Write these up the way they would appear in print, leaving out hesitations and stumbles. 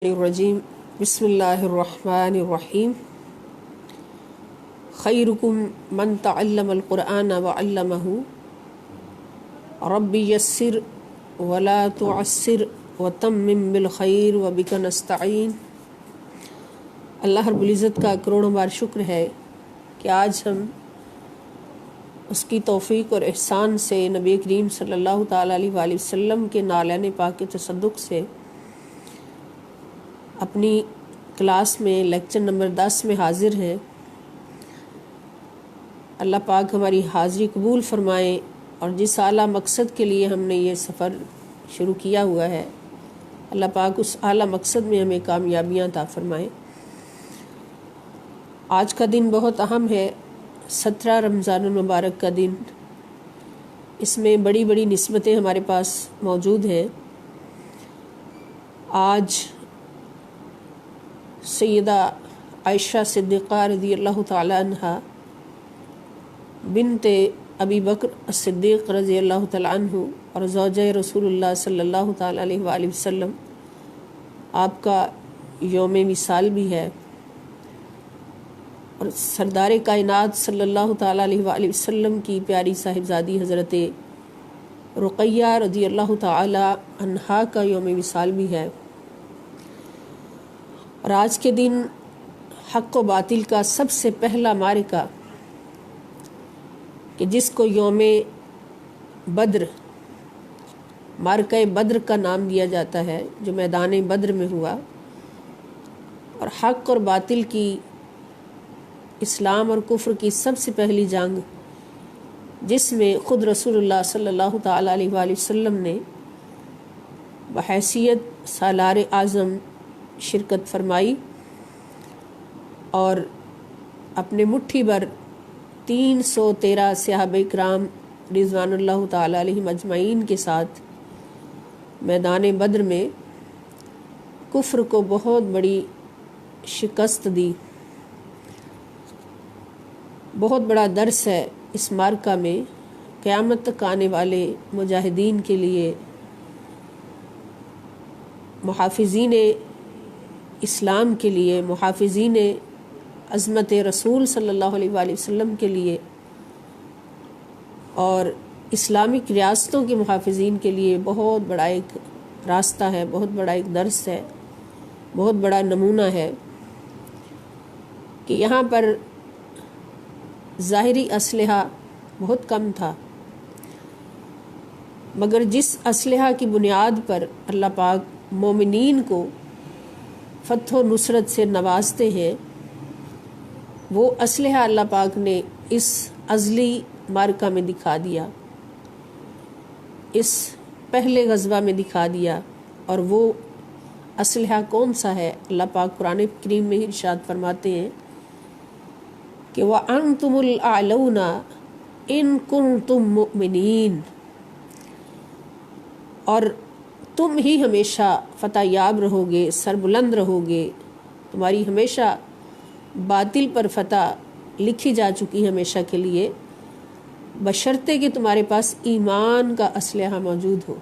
الرجیم بسم اللہ الرحمن الرحیم خیرکم من تعلم القرآن وعلمہ رب یسر ولا تعسر وتمم بالخیر وبک نستعین۔ اللہ رب العزت کا کروڑوں بار شکر ہے کہ آج ہم اس کی توفیق اور احسان سے نبی کریم صلی اللہ تعالیٰ علیہ وآلہ وسلم کے نالین پاک کے تصدق سے اپنی کلاس میں لیکچر نمبر 10 میں حاضر ہیں۔ اللہ پاک ہماری حاضری قبول فرمائیں اور جس اعلیٰ مقصد کے لیے ہم نے یہ سفر شروع کیا ہوا ہے، اللہ پاک اس اعلیٰ مقصد میں ہمیں کامیابیاں عطا فرمائیں۔ آج کا دن بہت اہم ہے، 17 رمضان المبارک کا دن۔ اس میں بڑی بڑی نسبتیں ہمارے پاس موجود ہیں۔ آج سیدہ عائشہ صدیقہ رضی اللہ تعالی عنہ بنت ابی بکر الصدیق رضی اللہ تعالی عنہ اور زوجہ رسول اللہ صلی اللہ تعالی علیہ وآلہ وسلم، آپ کا یوم وصال بھی ہے، اور سردار کائنات صلی اللہ تعالی علیہ وآلہ وسلم کی پیاری صاحبزادی حضرت رقیہ رضی اللہ تعالی عنہا کا یوم وصال بھی ہے۔ اور آج کے دن حق و باطل کا سب سے پہلا معرکہ، کہ جس کو یوم بدر، معرکہ بدر کا نام دیا جاتا ہے، جو میدان بدر میں ہوا، اور حق اور باطل کی، اسلام اور کفر کی سب سے پہلی جنگ، جس میں خود رسول اللہ صلی اللہ تعالیٰ علیہ وآلہ وسلم نے بحیثیت سالار اعظم شرکت فرمائی، اور اپنے مٹھی بھر 313 صحابہ کرام رضوان اللہ تعالیٰ علیہم اجمعین کے ساتھ میدان بدر میں کفر کو بہت بڑی شکست دی۔ بہت بڑا درس ہے اس معرکہ میں، قیامت تک آنے والے مجاہدین کے لیے، محافظین اسلام کے لیے، محافظین عظمت رسول صلی اللہ علیہ وآلہ وسلم کے لیے، اور اسلامک ریاستوں کے محافظین کے لیے بہت بڑا ایک راستہ ہے، بہت بڑا ایک درس ہے، بہت بڑا نمونہ ہے کہ یہاں پر ظاہری اسلحہ بہت کم تھا، مگر جس اسلحہ کی بنیاد پر اللہ پاک مومنین کو فتح و نصرت سے نوازتے ہیں، وہ اسلحہ اللہ پاک نے اس ازلی معرکہ میں دکھا دیا، اس پہلے غزوہ میں دکھا دیا۔ اور وہ اسلحہ کون سا ہے؟ اللہ پاک قرآن کریم میں ارشاد فرماتے ہیں کہ وَأَنْتُمُ الْأَعْلَوْنَ إِن كُنتُم مُؤْمِنِينَ، اور تم ہی ہمیشہ فتح یاب رہو گے، سربلند رہو گے، تمہاری ہمیشہ باطل پر فتح لکھی جا چکی ہمیشہ کے لیے، بشرطے کہ تمہارے پاس ایمان کا اسلحہ موجود ہو،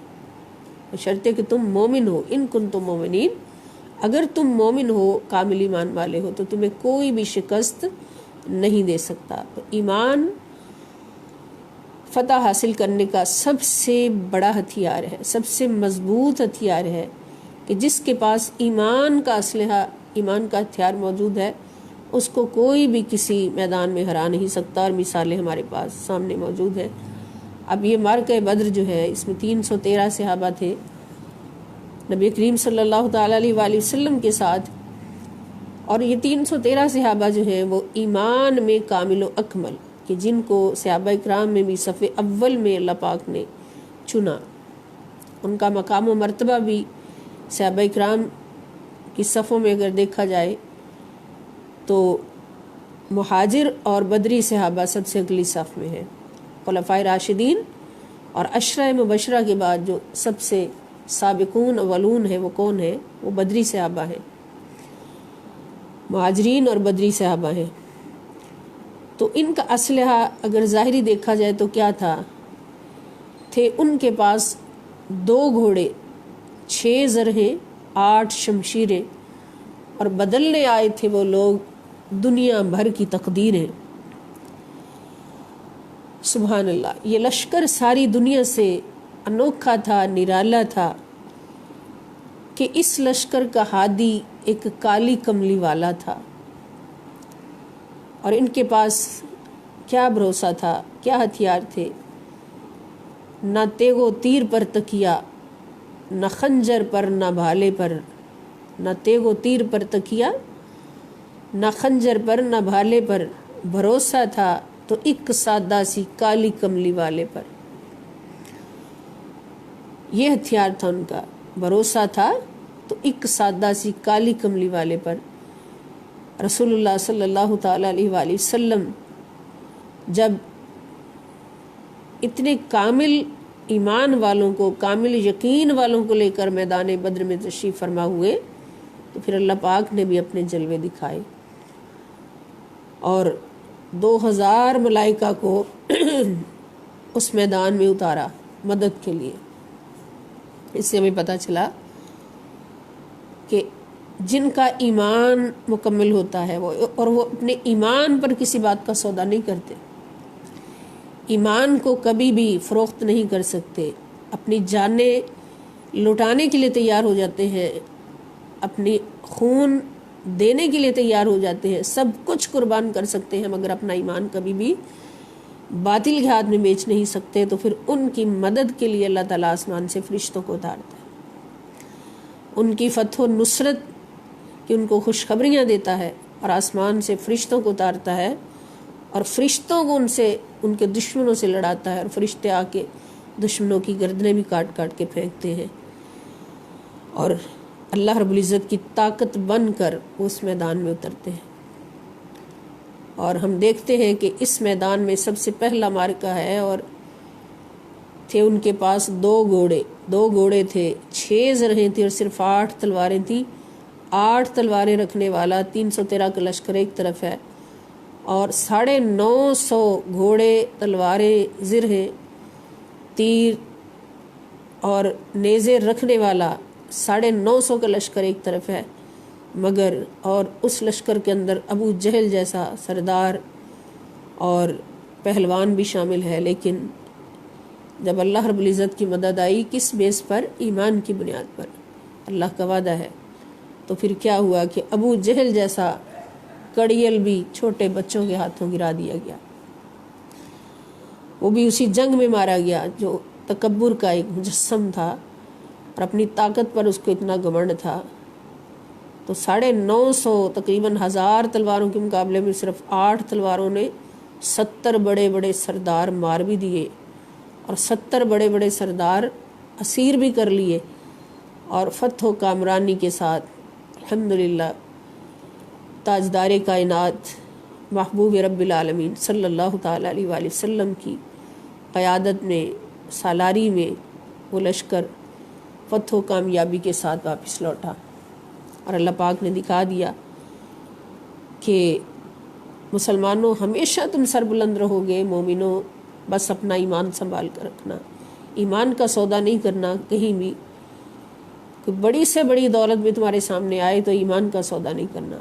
بشرطے کہ تم مومن ہو۔ ان کنتم مومنین، اگر تم مومن ہو، کامل ایمان والے ہو، تو تمہیں کوئی بھی شکست نہیں دے سکتا۔ تو ایمان فتح حاصل کرنے کا سب سے بڑا ہتھیار ہے، سب سے مضبوط ہتھیار ہے، کہ جس کے پاس ایمان کا اسلحہ، ایمان کا ہتھیار موجود ہے، اس کو کوئی بھی کسی میدان میں ہرا نہیں سکتا۔ اور مثالیں ہمارے پاس سامنے موجود ہیں۔ اب یہ معرکہ بدر جو ہے، اس میں 313 صحابہ تھے نبی کریم صلی اللہ تعالیٰ علیہ وآلہ وسلم کے ساتھ، اور یہ 313 صحابہ جو ہیں وہ ایمان میں کامل و اکمل، کہ جن کو صحابہ کرام میں بھی صف اول میں اللہ پاک نے چنا، ان کا مقام و مرتبہ بھی صحابہ کرام کی صفوں میں اگر دیکھا جائے تو مہاجر اور بدری صحابہ سب سے اگلی صف میں ہیں۔ خلفائے راشدین اور عشرہ مبشرہ کے بعد جو سب سے سابقون اولون ہیں، وہ کون ہیں؟ وہ بدری صحابہ ہیں، مہاجرین اور بدری صحابہ ہیں۔ تو ان کا اسلحہ اگر ظاہری دیکھا جائے تو کیا تھا؟ تھے ان کے پاس 2 گھوڑے، 6 زرہیں 8 شمشیریں، اور بدلنے آئے تھے وہ لوگ دنیا بھر کی تقدیریں۔ سبحان اللہ، یہ لشکر ساری دنیا سے انوکھا تھا، نرالا تھا، کہ اس لشکر کا ہادی ایک کالی کملی والا تھا، اور ان کے پاس کیا بھروسہ تھا، کیا ہتھیار تھے؟ نہ تیغ و تیر پر تکیہ، نہ خنجر پر نہ بھالے پر، نہ تیغ و تیر پر تکیہ، نہ خنجر پر نہ بھالے پر، بھروسہ تھا تو ایک سادہ سی کالی کملی والے پر۔ یہ ہتھیار تھا ان کا، بھروسہ تھا تو ایک سادہ سی کالی کملی والے پر۔ رسول اللہ صلی اللہ تعالیٰ علیہ وآلہ وسلم جب اتنے کامل ایمان والوں کو، کامل یقین والوں کو لے کر میدان بدر میں تشریف فرما ہوئے، تو پھر اللہ پاک نے بھی اپنے جلوے دکھائے اور 2000 ملائکہ کو اس میدان میں اتارا مدد کے لیے۔ اس سے ہمیں پتہ چلا کہ جن کا ایمان مکمل ہوتا ہے وہ اپنے ایمان پر کسی بات کا سودا نہیں کرتے، ایمان کو کبھی بھی فروخت نہیں کر سکتے، اپنی جانیں لٹانے کے لیے تیار ہو جاتے ہیں، اپنی خون دینے کے لیے تیار ہو جاتے ہیں، سب کچھ قربان کر سکتے ہیں، مگر اپنا ایمان کبھی بھی باطل کے ہاتھ میں بیچ نہیں سکتے۔ تو پھر ان کی مدد کے لیے اللہ تعالیٰ آسمان سے فرشتوں کو اتارتا ہے، ان کی فتح و نصرت کی ان کو خوشخبریاں دیتا ہے، اور آسمان سے فرشتوں کو اتارتا ہے، اور فرشتوں کو ان کے دشمنوں سے لڑاتا ہے، اور فرشتے آ کے دشمنوں کی گردنیں بھی کاٹ کاٹ کے پھینکتے ہیں، اور اللہ رب العزت کی طاقت بن کر اس میدان میں اترتے ہیں۔ اور ہم دیکھتے ہیں کہ اس میدان میں سب سے پہلا معرکہ ہے، اور تھے ان کے پاس 2 گھوڑے تھے، 6 زرہیں تھیں، اور صرف 8 تلواریں تھیں۔ 8 تلواریں رکھنے والا 313 کا لشکر ایک طرف ہے، اور 950 گھوڑے، تلواریں، زرہیں، تیر اور نیزے رکھنے والا 950 کا لشکر ایک طرف ہے، مگر اور اس لشکر کے اندر ابو جہل جیسا سردار اور پہلوان بھی شامل ہے۔ لیکن جب اللہ رب العزت کی مدد آئی، کس بیس پر؟ ایمان کی بنیاد پر، اللہ کا وعدہ ہے۔ تو پھر کیا ہوا کہ ابو جہل جیسا کڑیل بھی چھوٹے بچوں کے ہاتھوں گرا دیا گیا، وہ بھی اسی جنگ میں مارا گیا جو تکبر کا ایک مجسم تھا، اور اپنی طاقت پر اس کو اتنا گھمنڈ تھا۔ تو 950 تقریباً 1000 تلواروں کے مقابلے میں صرف 8 تلواروں نے 70 بڑے بڑے سردار مار بھی دیے، اور 70 بڑے بڑے سردار اسیر بھی کر لیے، اور فتح و کامرانی کے ساتھ الحمدللہ تاجدار کائنات محبوب رب العالمین صلی اللہ تعالیٰ علیہ وآلہ وسلم کی قیادت میں، سالاری میں، وہ لشکر فتح و کامیابی کے ساتھ واپس لوٹا، اور اللہ پاک نے دکھا دیا کہ مسلمانوں ہمیشہ تم سربلند رہو گے، مومنوں بس اپنا ایمان سنبھال کر رکھنا، ایمان کا سودا نہیں کرنا کہیں بھی، کوئی بڑی سے بڑی دولت بھی تمہارے سامنے آئے تو ایمان کا سودا نہیں کرنا۔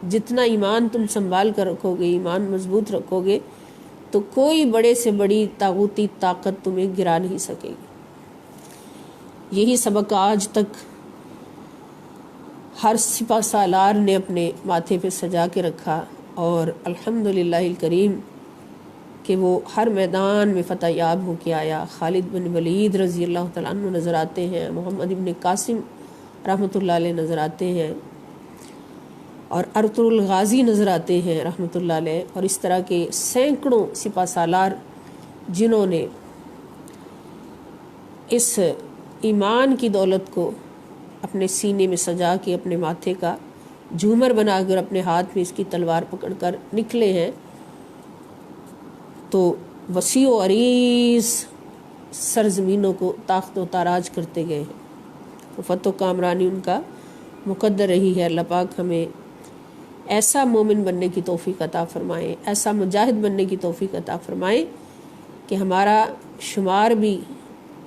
جتنا ایمان تم سنبھال کر رکھو گے، ایمان مضبوط رکھو گے، تو کوئی بڑے سے بڑی طاغوتی طاقت تمہیں گرا نہیں سکے گی۔ یہی سبق آج تک ہر سپہ سالار نے اپنے ماتھے پہ سجا کے رکھا، اور الحمدللہ الکریم کہ وہ ہر میدان میں فتح یاب ہو کے آیا۔ خالد بن ولید رضی اللہ تعالیٰ عنہ نظر آتے ہیں، محمد ابن قاسم رحمۃ اللہ علیہ نظر آتے ہیں، اور ارطغرل غازی نظر آتے ہیں رحمۃ اللہ علیہ، اور اس طرح کے سینکڑوں سپہ سالار جنہوں نے اس ایمان کی دولت کو اپنے سینے میں سجا کے، اپنے ماتھے کا جھومر بنا کر، اپنے ہاتھ میں اس کی تلوار پکڑ کر نکلے ہیں، تو وسیع و عریض سرزمینوں کو تاخت و تاراج کرتے گئے ہیں۔ تو فتح و کامرانی ان کا مقدر رہی ہے۔ اللہ پاک ہمیں ایسا مومن بننے کی توفیق عطا فرمائے، ایسا مجاہد بننے کی توفیق عطا فرمائے کہ ہمارا شمار بھی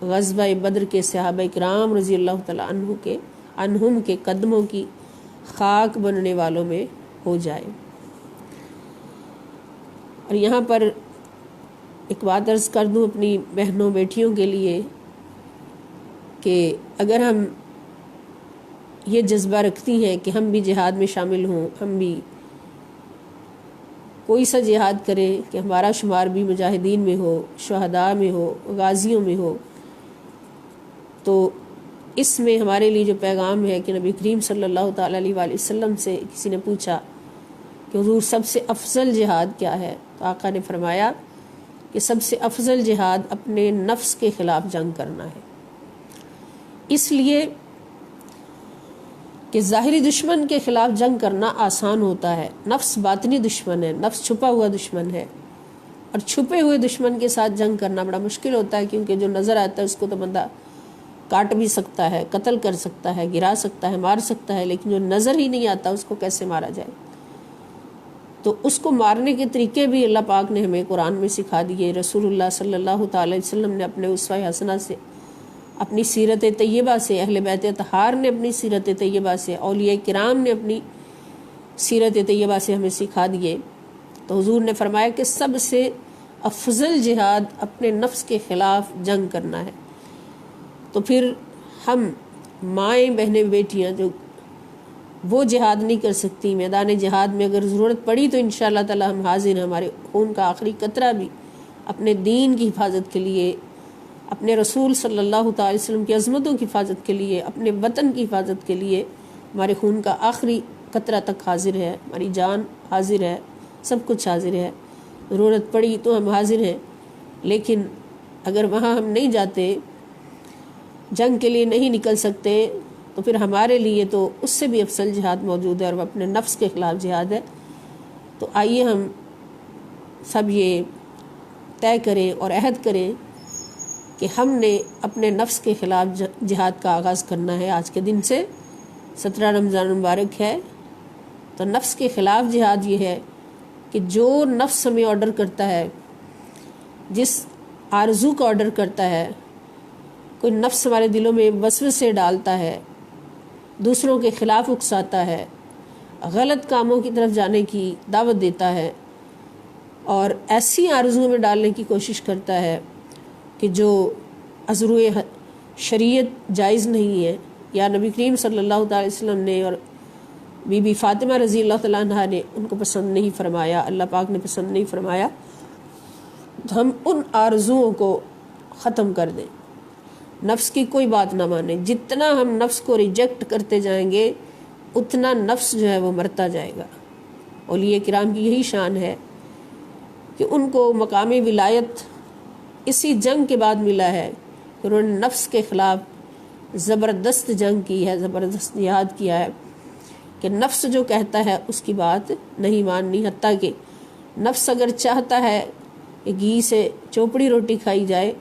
غزوہ بدر کے صحابہ کرام رضی اللہ تعالیٰ عنہ کے عنہم کے قدموں کی خاک بننے والوں میں ہو جائے۔ اور یہاں پر ایک بات عرض کر دوں اپنی بہنوں بیٹیوں کے لیے کہ اگر ہم یہ جذبہ رکھتی ہیں کہ ہم بھی جہاد میں شامل ہوں، ہم بھی کوئی سا جہاد کریں کہ ہمارا شمار بھی مجاہدین میں ہو، شہداء میں ہو، غازیوں میں ہو، تو اس میں ہمارے لیے جو پیغام ہے کہ نبی کریم صلی اللہ تعالیٰ علیہ وآلہ وسلم سے کسی نے پوچھا کہ حضور سب سے افضل جہاد کیا ہے، تو آقا نے فرمایا کہ سب سے افضل جہاد اپنے نفس کے خلاف جنگ کرنا ہے۔ اس لیے کہ ظاہری دشمن کے خلاف جنگ کرنا آسان ہوتا ہے، نفس باطنی دشمن ہے، نفس چھپا ہوا دشمن ہے، اور چھپے ہوئے دشمن کے ساتھ جنگ کرنا بڑا مشکل ہوتا ہے، کیونکہ جو نظر آتا ہے اس کو تو بندہ کاٹ بھی سکتا ہے، قتل کر سکتا ہے، گرا سکتا ہے، مار سکتا ہے، لیکن جو نظر ہی نہیں آتا اس کو کیسے مارا جائے؟ تو اس کو مارنے کے طریقے بھی اللہ پاک نے ہمیں قرآن میں سکھا دیے، رسول اللہ صلی اللہ تعالی وسلم نے اپنے اسوہ حسنہ سے، اپنی سیرت طیبہ سے، اہل بیت اطہار نے اپنی سیرت طیبہ سے، اولیاء کرام نے اپنی سیرت طیبہ سے ہمیں سکھا دیے۔ تو حضور نے فرمایا کہ سب سے افضل جہاد اپنے نفس کے خلاف جنگ کرنا ہے۔ تو پھر ہم مائیں بہنیں بیٹیاں جو وہ جہاد نہیں کر سکتی، میدان جہاد میں اگر ضرورت پڑی تو انشاءاللہ تعالی ہم حاضر ہیں، ہمارے خون کا آخری قطرہ بھی اپنے دین کی حفاظت کے لیے، اپنے رسول صلی اللہ تعالی وسلم کی عظمتوں کی حفاظت کے لیے، اپنے وطن کی حفاظت کے لیے ہمارے خون کا آخری قطرہ تک حاضر ہے، ہماری جان حاضر ہے، سب کچھ حاضر ہے، ضرورت پڑی تو ہم حاضر ہیں۔ لیکن اگر وہاں ہم نہیں جاتے، جنگ کے لیے نہیں نکل سکتے، تو پھر ہمارے لیے تو اس سے بھی افضل جہاد موجود ہے، اور وہ اپنے نفس کے خلاف جہاد ہے۔ تو آئیے ہم سب یہ طے کریں اور عہد کریں کہ ہم نے اپنے نفس کے خلاف جہاد کا آغاز کرنا ہے۔ آج کے دن سے 17 رمضان مبارک ہے، تو نفس کے خلاف جہاد یہ ہے کہ جو نفس ہمیں آرڈر کرتا ہے، جس آرزو کا آرڈر کرتا ہے، کوئی نفس ہمارے دلوں میں وسوسے ڈالتا ہے، دوسروں کے خلاف اکساتا ہے، غلط کاموں کی طرف جانے کی دعوت دیتا ہے، اور ایسی آرزوؤں میں ڈالنے کی کوشش کرتا ہے کہ جو از روئے شریعت جائز نہیں ہے، یا نبی کریم صلی اللہ تعالی وسلم نے اور بی بی فاطمہ رضی اللہ تعالیٰ عنہ نے ان کو پسند نہیں فرمایا، اللہ پاک نے پسند نہیں فرمایا، تو ہم ان آرزوؤں کو ختم کر دیں، نفس کی کوئی بات نہ مانیں۔ جتنا ہم نفس کو ریجیکٹ کرتے جائیں گے اتنا نفس جو ہے وہ مرتا جائے گا۔ اولیاء کرام کی یہی شان ہے کہ ان کو مقام ولایت اسی جنگ کے بعد ملا ہے کہ انہوں نے نفس کے خلاف زبردست جنگ کی ہے، زبردست جہاد کیا ہے، کہ نفس جو کہتا ہے اس کی بات نہیں ماننی، حتیٰ کہ نفس اگر چاہتا ہے کہ گھی سے چوپڑی روٹی کھائی جائے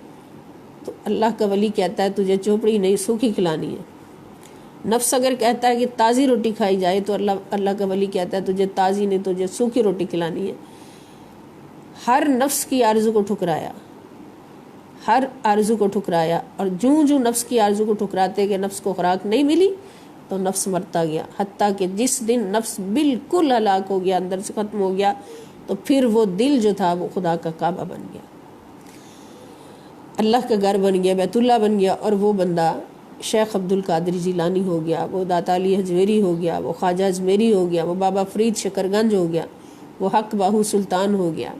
تو اللہ کا ولی کہتا ہے تجھے چوپڑی نہیں سوکھی کھلانی ہے۔ نفس اگر کہتا ہے کہ تازی روٹی کھائی جائے تو اللہ کا ولی کہتا ہے تجھے تازی نہیں، تجھے سوکھی روٹی کھلانی ہے۔ ہر نفس کی آرزو کو ٹھکرایا، ہر آرزو کو ٹھکرایا، اور جوں نفس کی آرزو کو ٹھکراتے کہ نفس کو خوراک نہیں ملی تو نفس مرتا گیا، حتیٰ کہ جس دن نفس بالکل ہلاک ہو گیا، اندر سے ختم ہو گیا، تو پھر وہ دل جو تھا وہ خدا کا کعبہ بن گیا، اللہ کا گھر بن گیا، بیت اللہ بن گیا، اور وہ بندہ شیخ عبد القادر جیلانی ہو گیا، وہ داتا علی حجویری ہو گیا، وہ خواجہ اجمیری ہو گیا، وہ بابا فرید شکرگنج ہو گیا، وہ حق باہو سلطان ہو گیا۔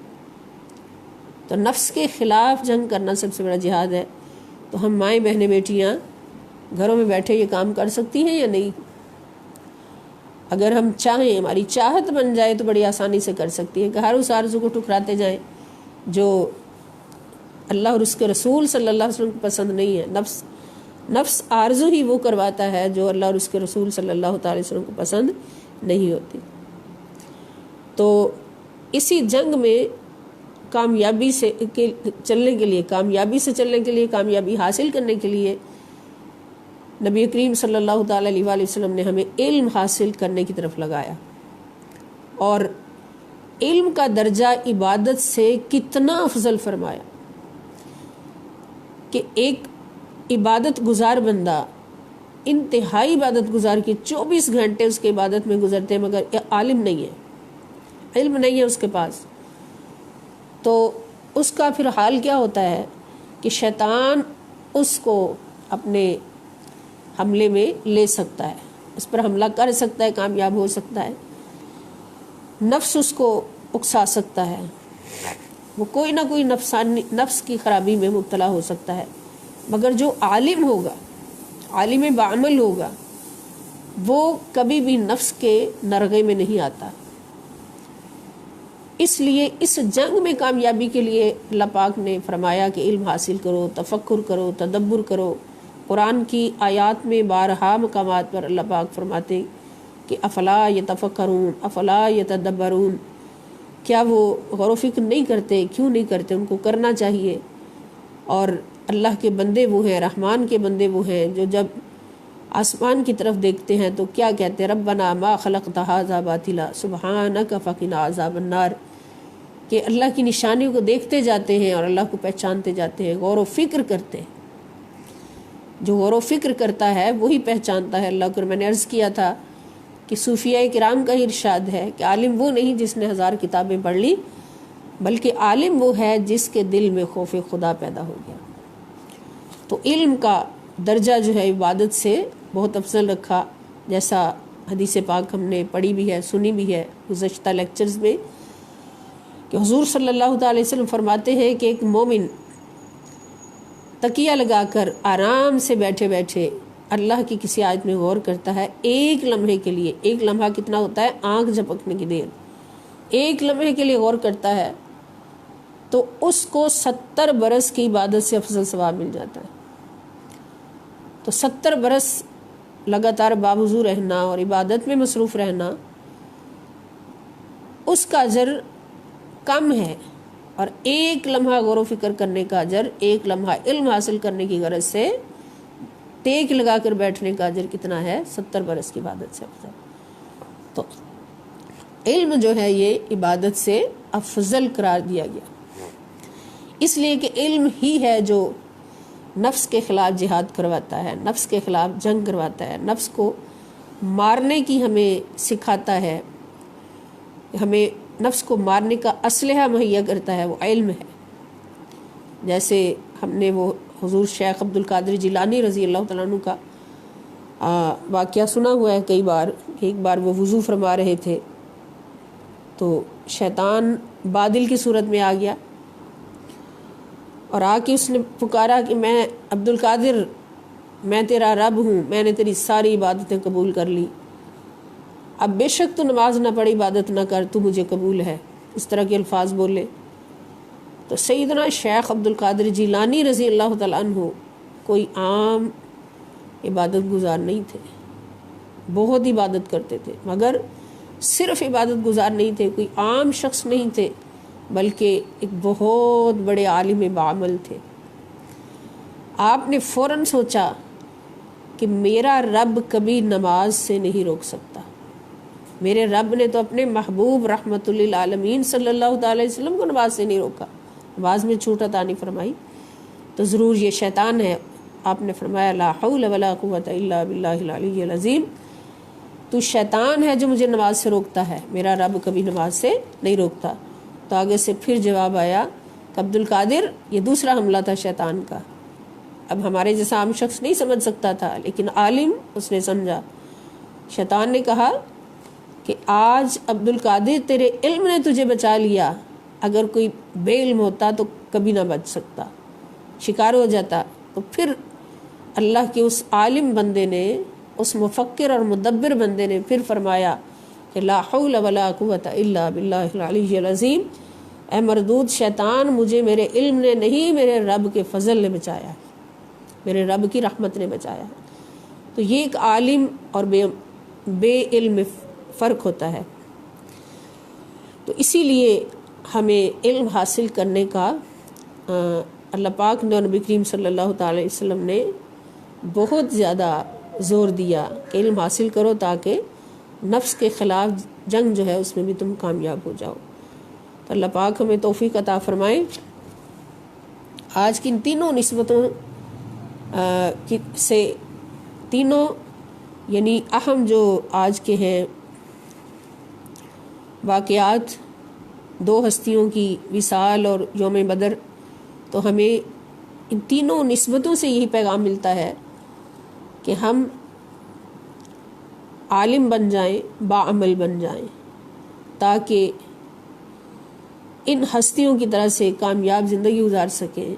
تو نفس کے خلاف جنگ کرنا سب سے بڑا جہاد ہے۔ تو ہم مائیں بہنیں بیٹیاں گھروں میں بیٹھے یہ کام کر سکتی ہیں یا نہیں؟ اگر ہم چاہیں، ہماری چاہت بن جائے تو بڑی آسانی سے کر سکتی ہیں کہ ہر اس آرزو کو ٹھکراتے جائیں جو اللہ اور اس کے رسول صلی اللہ علیہ وسلم کو پسند نہیں ہے۔ نفس آرزو ہی وہ کرواتا ہے جو اللہ اور اس کے رسول صلی اللہ تعالی وسلم کو پسند نہیں ہوتی۔ تو اسی جنگ میں کامیابی سے چلنے کے لیے، کامیابی حاصل کرنے کے لیے نبی کریم صلی اللہ تعالی علیہ وآلہ وسلم نے ہمیں علم حاصل کرنے کی طرف لگایا، اور علم کا درجہ عبادت سے کتنا افضل فرمایا کہ ایک عبادت گزار بندہ انتہائی عبادت گزار کی 24 گھنٹے اس کے عبادت میں گزرتے ہیں، مگر عالم نہیں ہے، علم نہیں ہے اس کے پاس، تو اس کا پھر حال کیا ہوتا ہے کہ شیطان اس کو اپنے حملے میں لے سکتا ہے، اس پر حملہ کر سکتا ہے، کامیاب ہو سکتا ہے، نفس اس کو اکسا سکتا ہے، وہ کوئی نہ کوئی نفس کی خرابی میں مبتلا ہو سکتا ہے۔ مگر جو عالم ہوگا، عالم بعمل ہوگا، وہ کبھی بھی نفس کے نرغے میں نہیں آتا۔ اس لیے اس جنگ میں کامیابی کے لیے اللہ پاک نے فرمایا کہ علم حاصل کرو، تفکر کرو، تدبر کرو۔ قرآن کی آیات میں بارہا مقامات پر اللہ پاک فرماتے کہ افلا یتفکرون، افلا یتدبرون، کیا وہ غور و فکر نہیں کرتے؟ کیوں نہیں کرتے؟ ان کو کرنا چاہیے۔ اور اللہ کے بندے وہ ہیں، رحمان کے بندے وہ ہیں جو جب آسمان کی طرف دیکھتے ہیں تو کیا کہتے ہیں؟ ربنا ما خلقت ھذا باطلا سبحانک فقنا عذاب النار، کہ اللہ کی نشانیوں کو دیکھتے جاتے ہیں اور اللہ کو پہچانتے جاتے ہیں، غور و فکر کرتے ہیں۔ جو غور و فکر کرتا ہے وہی پہچانتا ہے اللہ کو۔ میں نے عرض کیا تھا کہ صوفیاء کرام کا ہی ارشاد ہے کہ عالم وہ نہیں جس نے 1000 کتابیں پڑھ لی، بلکہ عالم وہ ہے جس کے دل میں خوف خدا پیدا ہو گیا۔ تو علم کا درجہ جو ہے عبادت سے بہت افضل رکھا، جیسا حدیث پاک ہم نے پڑھی بھی ہے، سنی بھی ہے گزشتہ لیکچرز میں، کہ حضور صلی اللہ تعالی وسلم فرماتے ہیں کہ ایک مومن تکیہ لگا کر آرام سے بیٹھے بیٹھے اللہ کی کسی آیت میں غور کرتا ہے، ایک لمحے کے لیے، ایک لمحہ کتنا ہوتا ہے؟ آنکھ جھپکنے کی دیر، ایک لمحے کے لیے غور کرتا ہے تو اس کو 70 برس کی عبادت سے افضل ثواب مل جاتا ہے۔ تو 70 برس لگاتار باوضو رہنا اور عبادت میں مصروف رہنا، اس کا اجر کم ہے، اور ایک لمحہ غور و فکر کرنے کا اجر، ایک لمحہ علم حاصل کرنے کی غرض سے ٹیک لگا کر بیٹھنے کا اجر کتنا ہے؟ 70 برس کی عبادت سے افضل۔ تو علم جو ہے یہ عبادت سے افضل قرار دیا گیا، اس لیے کہ علم ہی ہے جو نفس کے خلاف جہاد کرواتا ہے، نفس کے خلاف جنگ کرواتا ہے، نفس کو مارنے کی ہمیں سکھاتا ہے، ہمیں نفس کو مارنے کا اسلحہ مہیا کرتا ہے، وہ علم ہے۔ جیسے ہم نے وہ حضور شیخ عبد القادر جیلانی رضی اللہ تعالیٰ عنہ کا واقعہ سنا ہوا ہے کئی بار، کہ ایک بار وہ وضو فرما رہے تھے تو شیطان بادل کی صورت میں آ گیا اور آ کے اس نے پکارا کہ میں عبد القادر، میں تیرا رب ہوں، میں نے تیری ساری عبادتیں قبول کر لی، اب بے شک تو نماز نہ پڑھ، عبادت نہ کر، تو مجھے قبول ہے۔ اس طرح کے الفاظ بولے تو سیدنا شیخ عبد القادر جیلانی رضی اللہ تعالیٰ عنہ کوئی عام عبادت گزار نہیں تھے، بہت عبادت کرتے تھے، مگر صرف عبادت گزار نہیں تھے، کوئی عام شخص نہیں تھے، بلکہ ایک بہت بڑے عالم بعمل تھے۔ آپ نے فوراً سوچا کہ میرا رب کبھی نماز سے نہیں روک سکتا، میرے رب نے تو اپنے محبوب رحمت للعالمین صلی اللہ تعالی وسلم کو نماز سے نہیں روکا، نماز میں چھوٹ عطا نہیں فرمائی، تو ضرور یہ شیطان ہے۔ آپ نے فرمایا لا حول ولا قوت الا باللہ العلی العظیم، تو شیطان ہے جو مجھے نماز سے روکتا ہے، میرا رب کبھی نماز سے نہیں روکتا۔ تو آگے سے پھر جواب آیا کہ عبد القادر، یہ دوسرا حملہ تھا شیطان کا، اب ہمارے جیسا عام شخص نہیں سمجھ سکتا تھا، لیکن عالم اس نے سمجھا۔ شیطان نے کہا کہ آج عبد القادر تیرے علم نے تجھے بچا لیا، اگر کوئی بے علم ہوتا تو کبھی نہ بچ سکتا، شکار ہو جاتا۔ تو پھر اللہ کے اس عالم بندے نے، اس مفکر اور مدبر بندے نے پھر فرمایا کہ لا حول ولا قوت الا باللہ العلی العظیم، اے مردود شیطان، مجھے میرے علم نے نہیں، میرے رب کے فضل نے بچایا ہے، میرے رب کی رحمت نے بچایا ہے۔ تو یہ ایک عالم اور بے علم میں فرق ہوتا ہے۔ تو اسی لیے ہمیں علم حاصل کرنے کا اللہ پاک نے اور نبی کریم صلی اللہ تعالی وسلم نے بہت زیادہ زور دیا کہ علم حاصل کرو تاکہ نفس کے خلاف جنگ جو ہے اس میں بھی تم کامیاب ہو جاؤ۔ تو اللہ پاک ہمیں توفیق عطا فرمائے۔ آج کی ان تینوں نسبتوں سے تینوں یعنی اہم جو آج کے ہیں واقعات، 2 ہستیوں کی وصال اور یوم بدر، تو ہمیں ان تینوں نسبتوں سے یہی پیغام ملتا ہے کہ ہم عالم بن جائیں، باعمل بن جائیں، تاکہ ان ہستیوں کی طرح سے کامیاب زندگی گزار سکیں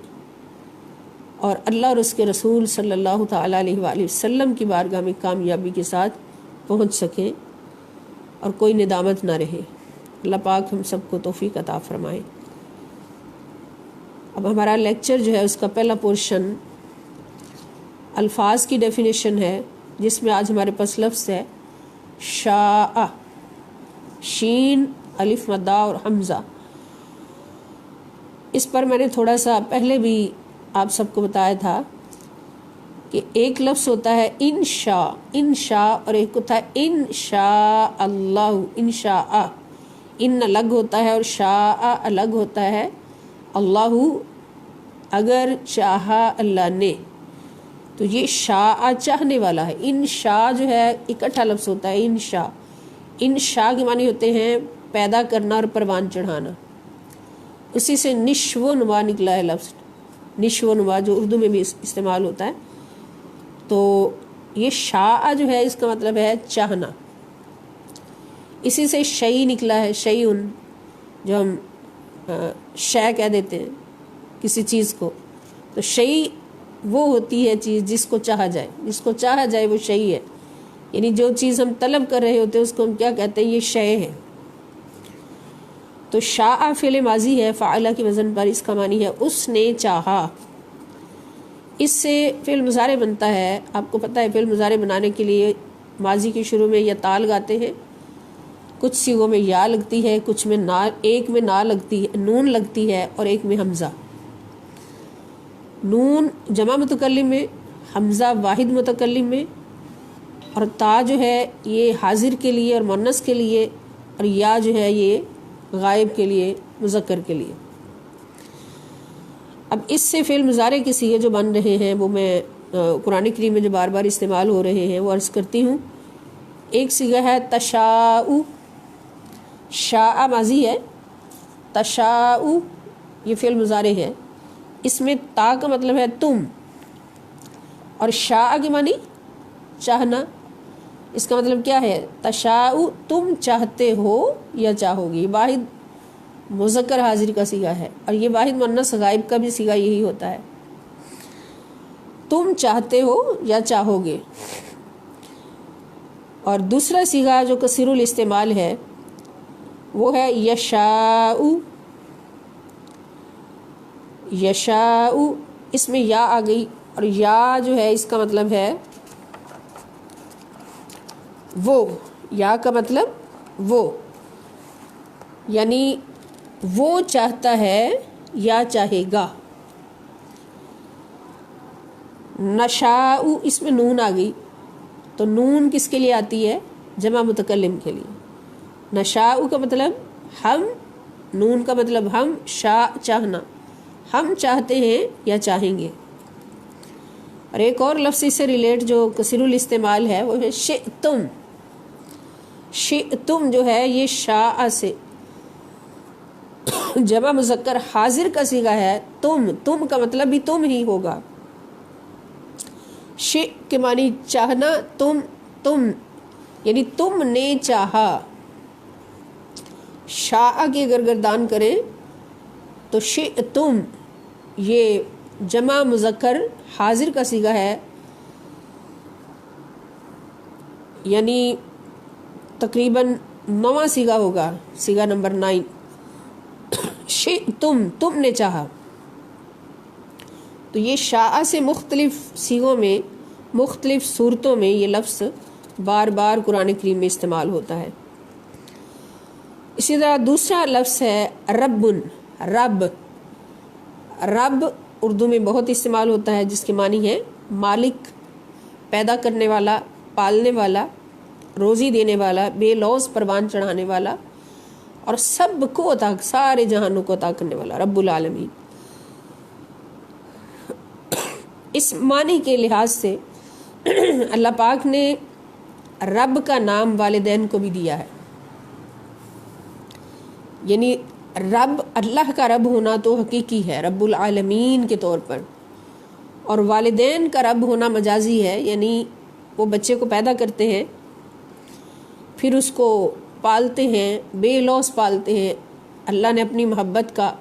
اور اللہ اور اس کے رسول صلی اللہ تعالیٰ علیہ وآلہ وسلم کی بارگاہ میں کامیابی کے ساتھ پہنچ سکیں اور کوئی ندامت نہ رہے۔ اللہ پاک ہم سب کو توفیق عطا فرمائے۔ اب ہمارا لیکچر جو ہے اس کا پہلا پورشن الفاظ کی ڈیفینیشن ہے، جس میں آج ہمارے پاس لفظ ہے شاء، شین، الف مدہ اور حمزہ۔ اس پر میں نے تھوڑا سا پہلے بھی آپ سب کو بتایا تھا کہ ایک لفظ ہوتا ہے انشاء، انشاء، اور ایک ہوتا ہے انشاء اللہ، انشاء، ان الگ ہوتا ہے اور شاء الگ ہوتا ہے۔ اللہ اگر چاہا اللہ نے، تو یہ شاء چاہنے والا ہے۔ انشاء جو ہے اکٹھا لفظ ہوتا ہے انشاء۔ انشاء کے معنی ہوتے ہیں پیدا کرنا اور پروان چڑھانا، اسی سے نشو و نما نکلا ہے لفظ، نشو و نما جو اردو میں بھی استعمال ہوتا ہے۔ تو یہ شاء جو ہے اس کا مطلب ہے چاہنا، اسی سے شیء نکلا ہے، شیءن، جو ہم شے کہہ دیتے ہیں کسی چیز کو، تو شیء وہ ہوتی ہے چیز جس کو چاہا جائے، جس کو چاہا جائے وہ شیء ہے، یعنی جو چیز ہم طلب کر رہے ہوتے ہیں اس کو ہم کیا کہتے ہیں، یہ شے ہے۔ تو شاء فعل ماضی ہے، فعلہ کی وزن پر، اس کا معنی ہے اس نے چاہا۔ اس سے فعل مضارع بنتا ہے۔ آپ کو پتہ ہے فعل مضارع بنانے کے لیے ماضی کے شروع میں یا تا لگاتے ہیں، کچھ صیغوں میں یا لگتی ہے، کچھ میں نا، ایک میں نا لگتی ہے، نون لگتی ہے، اور ایک میں حمزہ۔ نون جمع متکلم میں، حمزہ واحد متکلم میں، اور تا جو ہے یہ حاضر کے لیے اور مؤنث کے لیے، اور یا جو ہے یہ غائب کے لیے، مذکر کے لیے۔ اب اس سے فعل مضارع کے صیغے جو بن رہے ہیں وہ میں قرآن کریم میں جو بار بار استعمال ہو رہے ہیں وہ عرض کرتی ہوں۔ ایک صیغہ ہے تشاء، شاء ماضی ہے، تشاء یہ فعل مضارع ہے، اس میں تا کا مطلب ہے تم، اور شاء کے معنی چاہنا۔ اس کا مطلب کیا ہے، تشاء تم چاہتے ہو یا چاہو گی۔ واحد مذکر حاضر کا صیغہ ہے، اور یہ واحد مؤنث غائب کا بھی صیغہ یہی ہوتا ہے، تم چاہتے ہو یا چاہو گے۔ اور دوسرا صیغہ جو کثیر الاستعمال ہے وہ ہے یشاء، یشاء، اس میں یا آ گئی، اور یا جو ہے اس کا مطلب ہے وہ، یا کا مطلب وہ، یعنی وہ چاہتا ہے یا چاہے گا۔ نشاء، اس میں نون آ گئی، تو نون کس کے لیے آتی ہے، جمع متکلم کے لیے۔ نشاء کا مطلب ہم، نون کا مطلب ہم، شاء چاہنا، ہم چاہتے ہیں یا چاہیں گے۔ اور ایک اور لفظ سے ریلیٹ جو کثیر الاستعمال ہے وہ ہے شئتم۔ شئتم جو ہے یہ شاء سے جمع مذکر حاضر کا صیغہ ہے، تم، تم کا مطلب بھی تم ہی ہوگا۔ شئ کے معنی چاہنا، تم، تم یعنی تم نے چاہا۔ شاء کی اگر گردان کریں تو شئتم یہ جمع مذکر حاضر کا صیغہ ہے، یعنی تقریباً 9واں صیغہ ہوگا، صیغہ نمبر 9۔ شئتم تم نے چاہا۔ تو یہ شاء سے مختلف صیغوں میں، مختلف صورتوں میں یہ لفظ بار بار قرآن کریم میں استعمال ہوتا ہے۔ اسی طرح دوسرا لفظ ہے رب، رب، رب اردو میں بہت استعمال ہوتا ہے، جس کے معنی ہے مالک، پیدا کرنے والا، پالنے والا، روزی دینے والا، بے لوث پروان چڑھانے والا، اور سب کو عطا، سارے جہانوں کو عطا کرنے والا، رب العالمین۔ اس معنی کے لحاظ سے اللہ پاک نے رب کا نام والدین کو بھی دیا ہے، یعنی رب، اللہ کا رب ہونا تو حقیقی ہے رب العالمین کے طور پر، اور والدین کا رب ہونا مجازی ہے، یعنی وہ بچے کو پیدا کرتے ہیں، پھر اس کو پالتے ہیں، بے لوث پالتے ہیں۔ اللہ نے اپنی محبت کا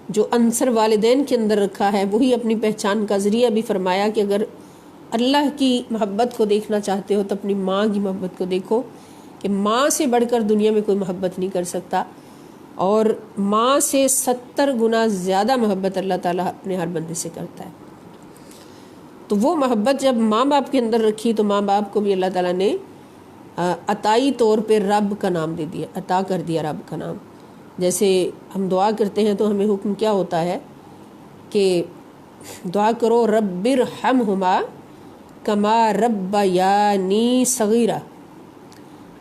جو عنصر والدین کے اندر رکھا ہے وہی اپنی پہچان کا ذریعہ بھی فرمایا کہ اگر اللہ کی محبت کو دیکھنا چاہتے ہو تو اپنی ماں کی محبت کو دیکھو، کہ ماں سے بڑھ کر دنیا میں کوئی محبت نہیں کر سکتا، اور ماں سے 70 گنا زیادہ محبت اللہ تعالیٰ اپنے ہر بندے سے کرتا ہے۔ تو وہ محبت جب ماں باپ کے اندر رکھی تو ماں باپ کو بھی اللہ تعالیٰ نے عطائی طور پہ رب کا نام دے دیا، عطا کر دیا رب کا نام۔ جیسے ہم دعا کرتے ہیں تو ہمیں حکم کیا ہوتا ہے کہ دعا کرو رب ارحمہما کما ربیانی صغیرہ۔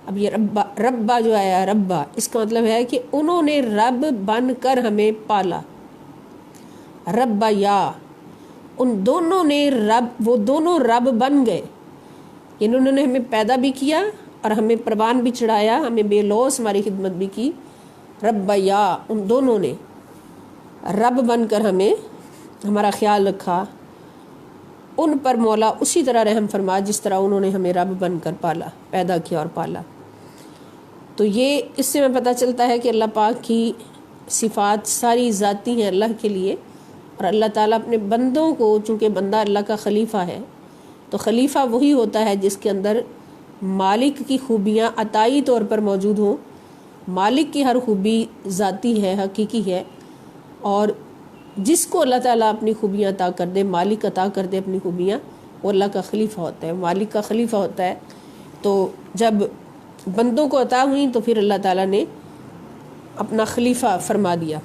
اب یہ ربا جو آیا ربا، اس کا مطلب ہے کہ انہوں نے رب بن کر ہمیں پالا، ربا یا، ان دونوں نے رب، وہ دونوں رب بن گئے، یعنی انہوں نے ہمیں پیدا بھی کیا اور ہمیں پروان بھی چڑھایا، ہمیں بے لوث ہماری خدمت بھی کی۔ رب یا، ان دونوں نے رب بن کر ہمیں ہمارا خیال رکھا، ان پر مولا اسی طرح رحم فرما جس طرح انہوں نے ہمیں رب بن کر پالا، پیدا کیا اور پالا۔ تو یہ اس سے میں پتہ چلتا ہے کہ اللہ پاک کی صفات ساری ذاتی ہیں اللہ کے لیے، اور اللہ تعالیٰ اپنے بندوں کو، چونکہ بندہ اللہ کا خلیفہ ہے تو خلیفہ وہی ہوتا ہے جس کے اندر مالک کی خوبیاں عطائی طور پر موجود ہوں۔ مالک کی ہر خوبی ذاتی ہے، حقیقی ہے، اور جس کو اللہ تعالیٰ اپنی خوبیاں عطا کر دے، مالک عطا کر دے اپنی خوبیاں، وہ اللہ کا خلیفہ ہوتا ہے، مالک کا خلیفہ ہوتا ہے۔ تو جب بندوں کو عطا ہوئیں تو پھر اللہ تعالیٰ نے اپنا خلیفہ فرما دیا۔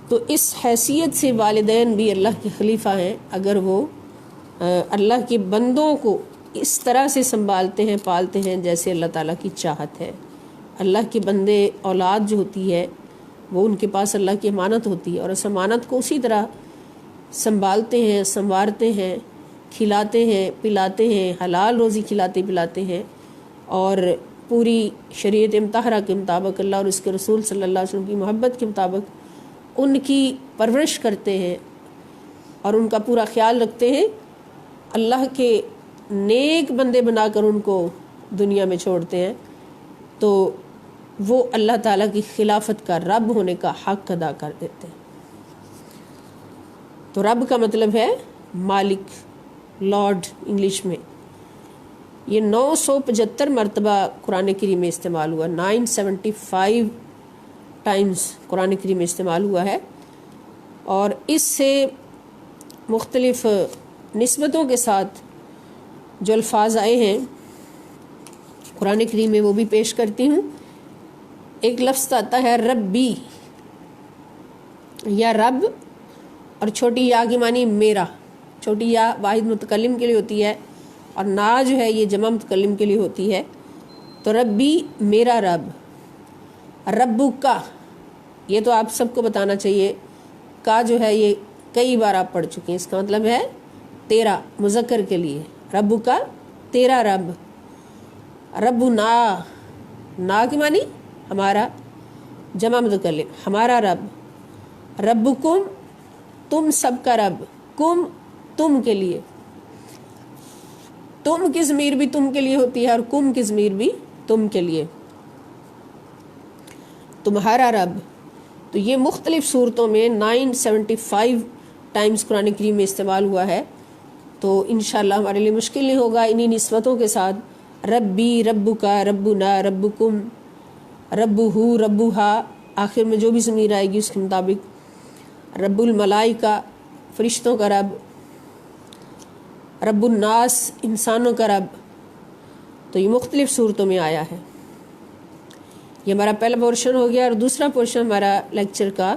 تو اس حیثیت سے والدین بھی اللہ کے خلیفہ ہیں، اگر وہ اللہ کے بندوں کو اس طرح سے سنبھالتے ہیں، پالتے ہیں جیسے اللہ تعالیٰ کی چاہت ہے۔ اللہ کے بندے، اولاد جو ہوتی ہے وہ ان کے پاس اللہ کی امانت ہوتی ہے، اور اس امانت کو اسی طرح سنبھالتے ہیں، سنوارتے ہیں، کھلاتے ہیں، پلاتے ہیں، حلال روزی کھلاتے پلاتے ہیں، اور پوری شریعت مطہرہ کے مطابق، اللہ اور اس کے رسول صلی اللہ علیہ وسلم کی محبت کے مطابق ان کی پرورش کرتے ہیں اور ان کا پورا خیال رکھتے ہیں۔ اللہ کے نیک بندے بنا کر ان کو دنیا میں چھوڑتے ہیں تو وہ اللہ تعالیٰ کی خلافت کا، رب ہونے کا حق ادا کر دیتے ہیں۔ تو رب کا مطلب ہے مالک، لارڈ انگلش میں۔ یہ 975 مرتبہ قرآن کریم میں استعمال ہوا، 975 ٹائمز قرآن کریم میں استعمال ہوا ہے، اور اس سے مختلف نسبتوں کے ساتھ جو الفاظ آئے ہیں قرآن کریم میں وہ بھی پیش کرتی ہوں۔ ایک لفظ آتا ہے ربی، یا رب، اور چھوٹی یا کی معنی میرا، چھوٹی یا واحد متکلم کے لیے ہوتی ہے اور نا جو ہے یہ جمع متکلم کے لیے ہوتی ہے۔ تو ربی میرا رب، ربو کا، یہ تو آپ سب کو بتانا چاہیے، کا جو ہے یہ کئی بار آپ پڑھ چکے ہیں، اس کا مطلب ہے تیرا، مذکر کے لیے، ربو کا تیرا رب، ربو نا کی معنی ہمارا، جمع متکلم ہمارا رب، ربکم تم سب کا رب، کم تم کے لیے، تم کی ضمیر بھی تم کے لیے ہوتی ہے اور کم کی ضمیر بھی تم کے لیے، تمہارا رب۔ تو یہ مختلف صورتوں میں 975 ٹائمز قرآن کریم میں استعمال ہوا ہے، تو انشاءاللہ ہمارے لیے مشکل نہیں ہوگا انہی نسبتوں کے ساتھ، ربی، ربکا، ربنا، ربکم، ربہو، ربہا، آخر میں جو بھی ضمیر آئے گی اس کے مطابق، رب الملائکہ، فرشتوں کا رب، رب الناس، انسانوں کا رب۔ تو یہ مختلف صورتوں میں آیا ہے۔ یہ ہمارا پہلا پورشن ہو گیا، اور دوسرا پورشن ہمارا لیکچر کا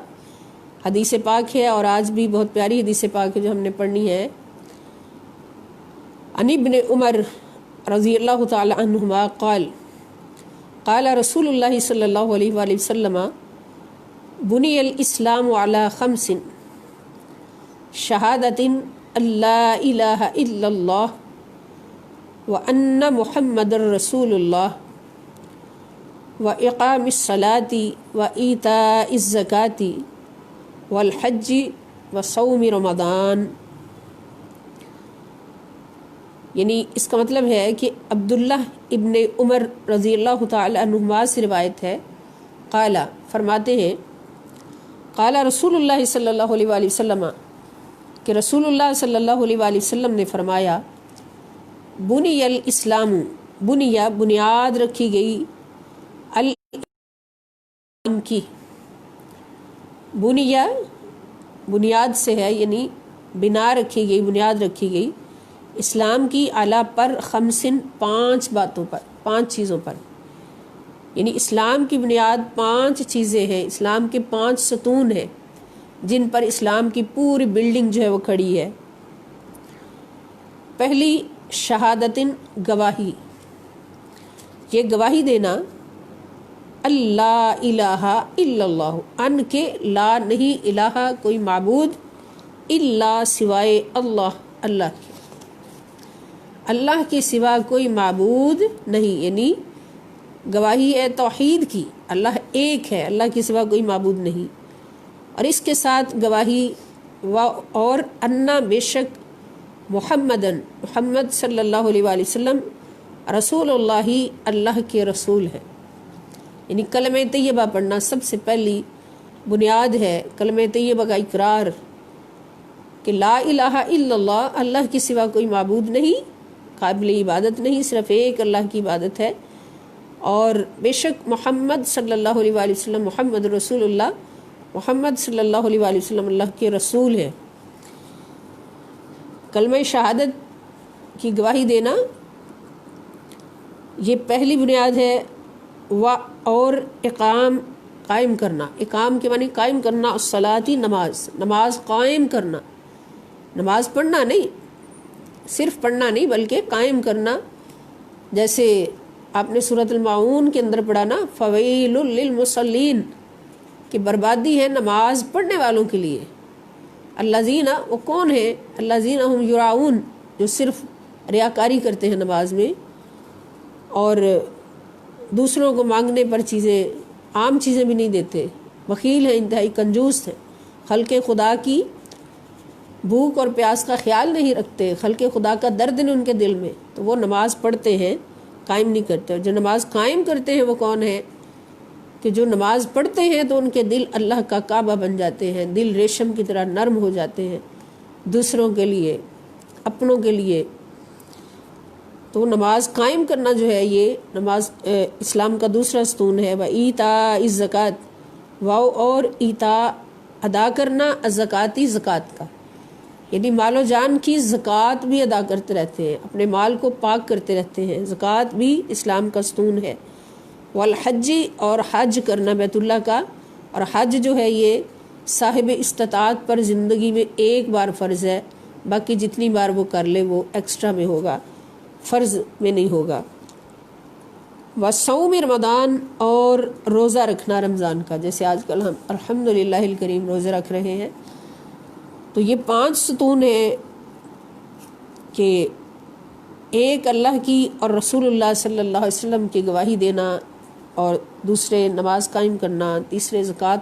حدیث پاک ہے، اور آج بھی بہت پیاری حدیث پاک ہے جو ہم نے پڑھنی ہے۔ عن ابن عمر رضی اللہ تعالی عنہما قال قال رسول اللہ صلی اللہ علیہ وآلہ وسلم بنی الاسلام علی خمس، شہادت اللہ الہ الا اللہ وان محمد رسول اللہ واقام الصلاۃ وایتاء الزکاۃ والحج وصوم رمضان. یعنی اس کا مطلب ہے کہ عبداللہ ابن عمر رضی اللہ تعالی عنہما سے روایت ہے، قال فرماتے ہیں قال رسول اللہ صلی اللہ علیہ وآلہ وسلم کہ رسول اللہ صلی اللہ علیہ وآلہ وسلم نے فرمایا بنی الاسلام، بنیا بنیاد رکھی گئی، الاسلام کی، بنیا بنیاد سے ہے یعنی بنا رکھی گئی، بنیاد رکھی گئی اسلام کی اعلیٰ پر خمسن 5 باتوں پر، 5 چیزوں پر. یعنی اسلام کی بنیاد 5 چیزیں ہیں، اسلام کے 5 ستون ہیں جن پر اسلام کی پوری بلڈنگ جو ہے وہ کھڑی ہے. پہلی شہادتن، گواہی، یہ گواہی دینا اللہ الہ الا اللہ، ان کے لا نہیں الہ کوئی معبود الا سوائے اللہ، اللہ کے، اللہ کے سوا کوئی معبود نہیں. یعنی گواہی ہے توحید کی، اللہ ایک ہے، اللہ کے سوا کوئی معبود نہیں. اور اس کے ساتھ گواہی اور انا بے شک محمدن، محمد صلی اللہ علیہ وآلہ وسلم رسول اللہ، اللہ کے رسول ہے. یعنی کلمہ طیبہ پڑھنا سب سے پہلی بنیاد ہے، کلمہ طیبہ کا اقرار کہ لا الہ الا اللہ، اللہ کے سوا کوئی معبود نہیں، قابل عبادت نہیں، صرف ایک اللہ کی عبادت ہے. اور بے شک محمد صلی اللہ علیہ وآلہ وسلم، محمد رسول اللہ، محمد صلی اللہ علیہ وآلہ وسلم اللہ کے رسول ہے. کلمہ شہادت کی گواہی دینا یہ پہلی بنیاد ہے. اور اقام، قائم کرنا، اقام کے معنی قائم کرنا، الصلاۃ نماز، نماز قائم کرنا، نماز پڑھنا نہیں، صرف پڑھنا نہیں بلکہ قائم کرنا. جیسے آپ نے سورۃ الماعون کے اندر پڑھا نا فویل للمصلین، کہ بربادی ہے نماز پڑھنے والوں کے لیے. الذین، وہ کون ہیں؟ الذین هم یراؤون، جو صرف ریاکاری کرتے ہیں نماز میں اور دوسروں کو مانگنے پر چیزیں، عام چیزیں بھی نہیں دیتے، بخیل ہیں، انتہائی کنجوس ہیں، خلق خدا کی بھوک اور پیاس کا خیال نہیں رکھتے، خلق خدا کا درد نہیں ان کے دل میں، تو وہ نماز پڑھتے ہیں، قائم نہیں کرتے. اور جو نماز قائم کرتے ہیں وہ کون ہے؟ کہ جو نماز پڑھتے ہیں تو ان کے دل اللہ کا کعبہ بن جاتے ہیں، دل ریشم کی طرح نرم ہو جاتے ہیں دوسروں کے لیے، اپنوں کے لیے. تو نماز قائم کرنا جو ہے یہ نماز اسلام کا دوسرا ستون ہے. وایتاء الزکاۃ، واو اور ایتاء ادا کرنا، الزکاتی زکوٰۃ کا، یعنی مال و جان کی زکوٰۃ بھی ادا کرتے رہتے ہیں، اپنے مال کو پاک کرتے رہتے ہیں، زکوٰۃ بھی اسلام کا ستون ہے. والحج، اور حج کرنا بیت اللہ کا. اور حج جو ہے یہ صاحب استطاعت پر زندگی میں ایک بار فرض ہے، باقی جتنی بار وہ کر لے وہ ایکسٹرا میں ہوگا، فرض میں نہیں ہوگا. وصوم رمضان، اور روزہ رکھنا رمضان کا، جیسے آج کل ہم الحمدللہ الکریم روزے رکھ رہے ہیں. تو یہ 5 ستون ہیں کہ ایک اللہ کی اور رسول اللہ صلی اللہ علیہ وسلم کی گواہی دینا، اور دوسرے نماز قائم کرنا، تیسرے زکوٰۃ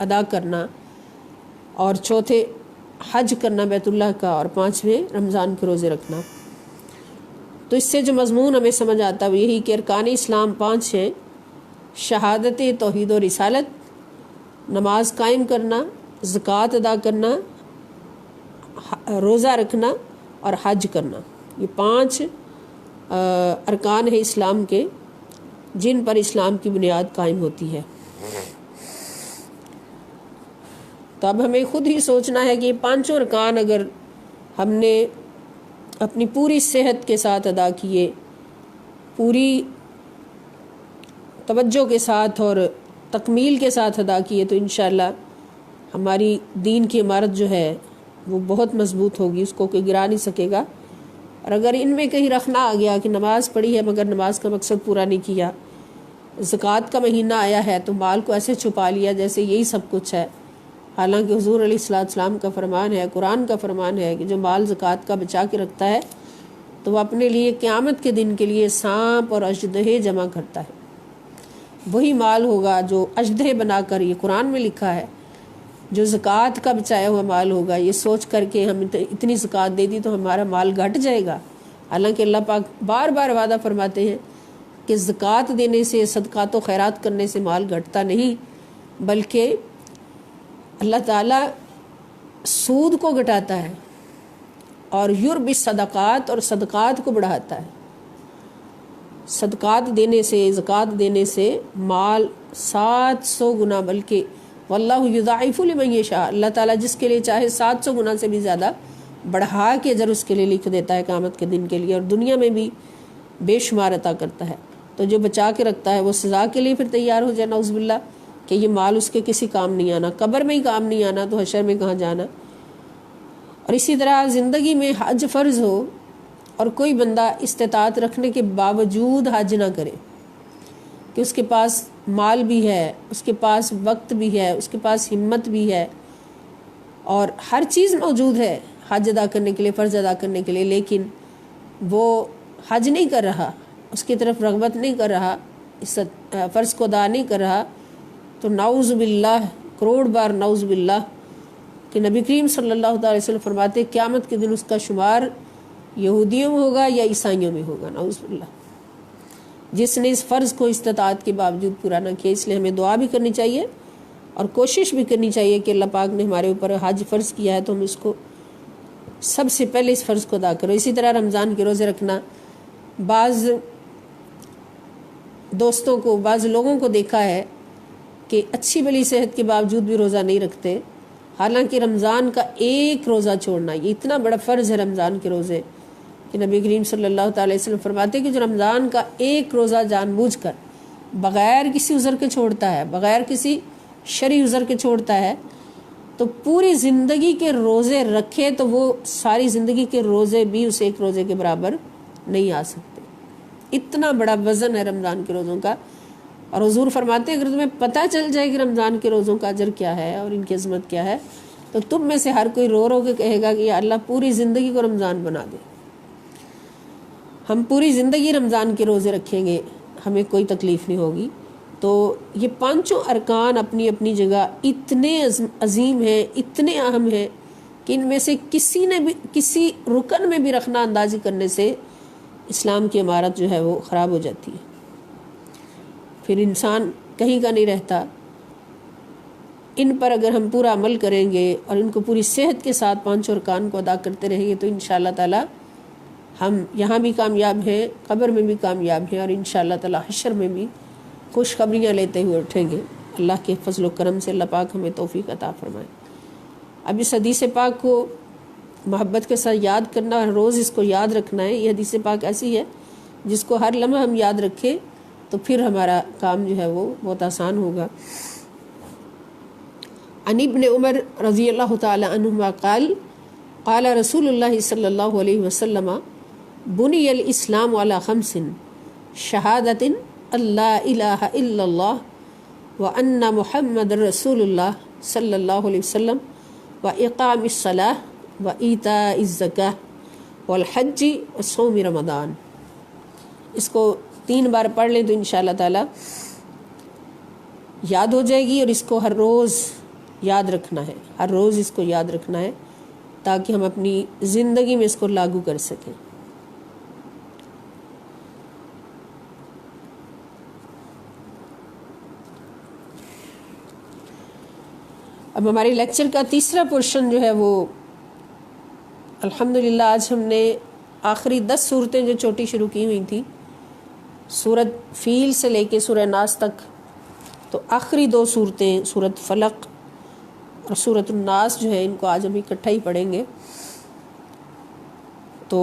ادا کرنا، اور چوتھے حج کرنا بیت اللہ کا، اور 5ویں رمضان کے روزے رکھنا. تو اس سے جو مضمون ہمیں سمجھ آتا ہے وہ یہی کہ ارکان اسلام 5 ہیں: شہادت توحید و رسالت، نماز قائم کرنا، زکوٰۃ ادا کرنا، روزہ رکھنا اور حج کرنا. یہ 5 ارکان ہیں اسلام کے جن پر اسلام کی بنیاد قائم ہوتی ہے. تو اب ہمیں خود ہی سوچنا ہے کہ یہ 5 ارکان اگر ہم نے اپنی پوری صحت کے ساتھ ادا کیے، پوری توجہ کے ساتھ اور تکمیل کے ساتھ ادا کیے، تو انشاءاللہ ہماری دین کی عمارت جو ہے وہ بہت مضبوط ہوگی، اس کو کوئی گرا نہیں سکے گا. اور اگر ان میں کہیں رکھنا آ گیا کہ نماز پڑھی ہے مگر نماز کا مقصد پورا نہیں کیا، زکوٰۃ کا مہینہ آیا ہے تو مال کو ایسے چھپا لیا جیسے یہی سب کچھ ہے، حالانکہ حضور علیہ السلام کا فرمان ہے، قرآن کا فرمان ہے کہ جو مال زکوٰۃ کا بچا کے رکھتا ہے تو وہ اپنے لیے قیامت کے دن کے لیے سانپ اور اژدہے جمع کرتا ہے۔ وہی مال ہوگا جو اژدہے بنا کر، یہ قرآن میں لکھا ہے، جو زکوٰۃ کا بچایا ہوا مال ہوگا، یہ سوچ کر کہ ہم اتنی زکوٰۃ دے دی تو ہمارا مال گھٹ جائے گا۔ حالانکہ اللہ پاک بار بار وعدہ فرماتے ہیں کہ زکوٰۃ دینے سے، صدقات و خیرات کرنے سے مال گھٹتا نہیں، بلکہ اللہ تعالیٰ سود کو گھٹاتا ہے اور یربی صدقات، اور صدقات کو بڑھاتا ہے۔ صدقات دینے سے، زکوٰۃ دینے سے مال 700 گنا، بلکہ واللہ یضاعف لمن یشاء، اللہ تعالیٰ جس کے لیے چاہے 700 گنا سے بھی زیادہ بڑھا کے اجر اس کے لیے لکھ دیتا ہے قیامت کے دن کے لیے، اور دنیا میں بھی بے شمار عطا کرتا ہے۔ تو جو بچا کے رکھتا ہے وہ سزا کے لیے پھر تیار ہو جائے نعوذ باللہ کہ یہ مال اس کے کسی کام نہیں آنا، قبر میں ہی کام نہیں آنا تو حشر میں کہاں جانا۔ اور اسی طرح زندگی میں حج فرض ہو اور کوئی بندہ استطاعت رکھنے کے باوجود حج نہ کرے، کہ اس کے پاس مال بھی ہے، اس کے پاس وقت بھی ہے، اس کے پاس ہمت بھی ہے اور ہر چیز موجود ہے حج ادا کرنے کے لیے، فرض ادا کرنے کے لیے، لیکن وہ حج نہیں کر رہا، اس کی طرف رغبت نہیں کر رہا، اس فرض کو ادا نہیں کر رہا، تو نعوذ باللہ، کروڑ بار نعوذ باللہ، کہ نبی کریم صلی اللہ تعالی وسلم فرماتے قیامت کے دن اس کا شمار یہودیوں میں ہوگا یا عیسائیوں میں ہوگا، نعوذ باللہ، جس نے اس فرض کو استطاعت کے باوجود پورا نہ کیا۔ اس لیے ہمیں دعا بھی کرنی چاہیے اور کوشش بھی کرنی چاہیے کہ اللہ پاک نے ہمارے اوپر حج فرض کیا ہے تو ہم اس کو سب سے پہلے اس فرض کو ادا کرو۔ اسی طرح رمضان کے روزے رکھنا، بعض دوستوں کو، بعض لوگوں کو دیکھا ہے کہ اچھی بلی صحت کے باوجود بھی روزہ نہیں رکھتے، حالانکہ رمضان کا ایک روزہ چھوڑنا یہ اتنا بڑا فرض ہے رمضان کے روزے، کہ نبی کریم صلی اللہ تعالی وسلم فرماتے کہ جو رمضان کا ایک روزہ جان بوجھ کر بغیر کسی عذر کے چھوڑتا ہے، بغیر کسی شرعی عذر کے چھوڑتا ہے، تو پوری زندگی کے روزے رکھے تو وہ ساری زندگی کے روزے بھی اس ایک روزے کے برابر نہیں آ سکتے۔ اتنا بڑا وزن ہے رمضان کے روزوں کا، اور حضور فرماتے ہیں اگر تمہیں پتہ چل جائے کہ رمضان کے روزوں کا اجر کیا ہے اور ان کی عظمت کیا ہے تو تم میں سے ہر کوئی رو رو کے کہے گا کہ یا اللہ پوری زندگی کو رمضان بنا دے۔ ہم پوری زندگی رمضان کے روزے رکھیں گے، ہمیں کوئی تکلیف نہیں ہوگی۔ تو یہ پانچوں ارکان اپنی اپنی جگہ اتنے عظیم ہیں، اتنے اہم ہیں کہ ان میں سے کسی رکن میں بھی رکھنا اندازی کرنے سے اسلام کی عمارت جو ہے وہ خراب ہو جاتی ہے، پھر انسان کہیں کا نہیں رہتا۔ ان پر اگر ہم پورا عمل کریں گے اور ان کو پوری صحت کے ساتھ پانچوں ارکان کو ادا کرتے رہیں گے تو انشاءاللہ تعالی ہم یہاں بھی کامیاب ہیں، قبر میں بھی کامیاب ہیں، اور انشاءاللہ تعالی حشر میں بھی خوشخبریاں لیتے ہوئے اٹھیں گے۔ اللہ کے فضل و کرم سے اللہ پاک ہمیں توفیق عطا فرمائے۔ اب اس حدیث پاک کو محبت کے ساتھ یاد کرنا، ہر روز اس کو یاد رکھنا ہے۔ یہ حدیث پاک ایسی ہے جس کو ہر لمحہ ہم یاد رکھیں تو پھر ہمارا کام جو ہے وہ بہت آسان ہوگا۔ عن ابن عمر رضی اللہ تعالی عنہما قال قال رسول اللہ صلی اللہ علیہ وسلم بنی الاسلام علی خمس شہادت اللہ الہ الا اللہ وان محمد رسول اللہ صلی اللہ علیہ وسلم واقام الصلاۃ وایتاء الزکاۃ والحج وصوم رمضان۔ اس کو 3 بار پڑھ لیں تو انشاءاللہ تعالی یاد ہو جائے گی، اور اس کو ہر روز یاد رکھنا ہے، ہر روز اس کو یاد رکھنا ہے تاکہ ہم اپنی زندگی میں اس کو لاگو کر سکیں۔ اب ہماری لیکچر کا تیسرا پورشن جو ہے وہ الحمدللہ آج ہم نے آخری 10 صورتیں جو چھوٹی شروع کی ہوئی تھیں، سورۃ فیل سے لے کے سورہ ناس تک، تو آخری 2 صورتیں سورۃ فلق اور سورۃ الناس جو ہے ان کو آج ہم اکٹھا ہی پڑھیں گے۔ تو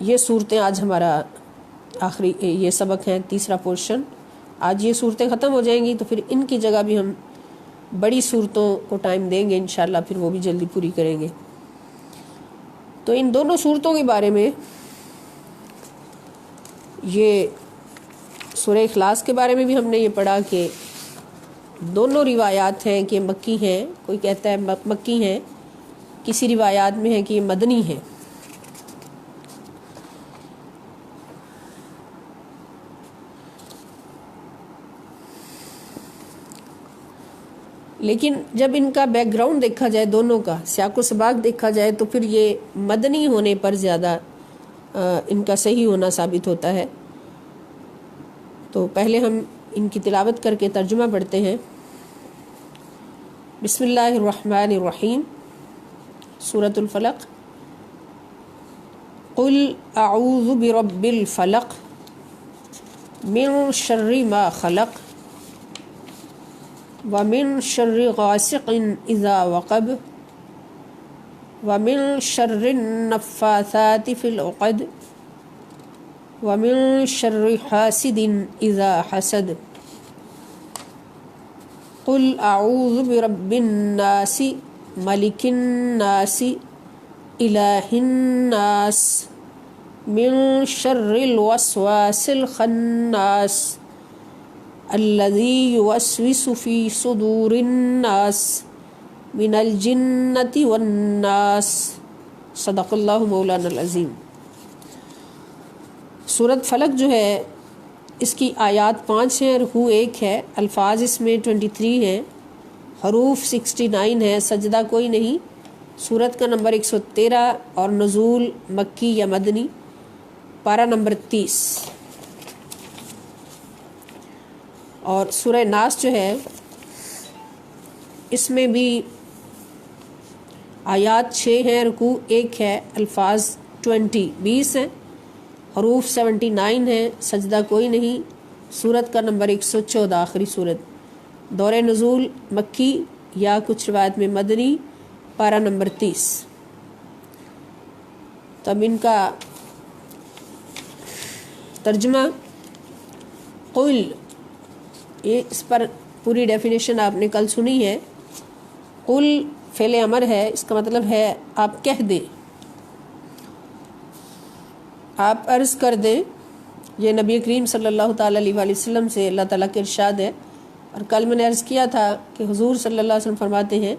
یہ صورتیں آج ہمارا آخری یہ سبق ہے، تیسرا پورشن۔ آج یہ صورتیں ختم ہو جائیں گی تو پھر ان کی جگہ بھی ہم بڑی صورتوں کو ٹائم دیں گے انشاءاللہ، پھر وہ بھی جلدی پوری کریں گے۔ تو ان دونوں صورتوں کے بارے میں، یہ سورہ اخلاص کے بارے میں بھی ہم نے یہ پڑھا کہ دونوں روایات ہیں کہ مکی ہیں، کوئی کہتا ہے مکی ہیں، کسی روایات میں ہے کہ یہ مدنی ہے۔ لیکن جب ان کا بیک گراؤنڈ دیکھا جائے، دونوں کا سیاق و سباق دیکھا جائے، تو پھر یہ مدنی ہونے پر زیادہ ان کا صحیح ہونا ثابت ہوتا ہے۔ تو پہلے ہم ان کی تلاوت کر کے ترجمہ پڑھتے ہیں۔ بسم اللہ الرحمن الرحیم، سورۃ الفلق۔ قل اعوذ برب الفلق من شر ما خلق ومن شر غاسق اذا وقب ومن شر النفاثات في العقد ومن شر حاسد اذا حسد۔ قل اعوذ برب الناس ملک الناس الہ الناس من شر الوسواس الخناس الذي يوسوس في صدور الناس من الجنة والناس۔ صدق اللہ مولانا العظیم۔ سورۃ فلق جو ہے اس کی آیات 5 ہیں، رکوع 1 ہے، الفاظ اس میں 23 ہیں، حروف 69 ہیں، سجدہ کوئی نہیں، سورت کا نمبر 113 اور نزول مکی یا مدنی، پارہ نمبر 30۔ اور سورہ ناس جو ہے اس میں بھی آیات 6 ہیں، رکوع 1 ہے، الفاظ 20 ہیں، حروف 79 ہیں، سجدہ کوئی نہیں، سورت کا نمبر 114، آخری سورت، دور نزول مکی یا کچھ روایت میں مدنی، پارہ نمبر 30۔ تب ان کا ترجمہ قل، یہ اس پر پوری ڈیفینیشن آپ نے کل سنی ہے۔ قل فعل امر ہے، اس کا مطلب ہے آپ کہہ دیں، آپ عرض کر دیں۔ یہ نبی کریم صلی اللہ تعالیٰ علیہ وآلہ وسلم سے اللہ تعالیٰ کے ارشاد ہے۔ اور کل میں نے عرض کیا تھا کہ حضور صلی اللہ علیہ وسلم فرماتے ہیں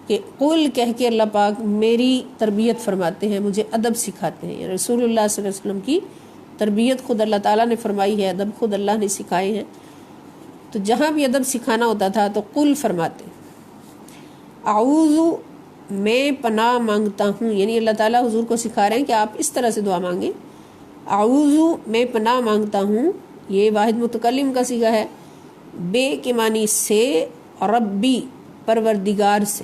کہ قل کہہ کے اللہ پاک میری تربیت فرماتے ہیں، مجھے ادب سکھاتے ہیں۔ رسول اللہ صلی اللہ علیہ وسلم کی تربیت خود اللہ تعالیٰ نے فرمائی ہے، ادب خود اللہ نے سکھائے ہیں۔ تو جہاں بھی ادب سکھانا ہوتا تھا تو قل فرماتے، اعوذ میں پناہ مانگتا ہوں، یعنی اللہ تعالیٰ حضور کو سکھا رہے ہیں کہ آپ اس طرح سے دعا مانگیں۔ اعوذ میں پناہ مانگتا ہوں، یہ واحد متکلم کا صیغہ ہے، بے کے معنی سے، ربی پروردگار سے،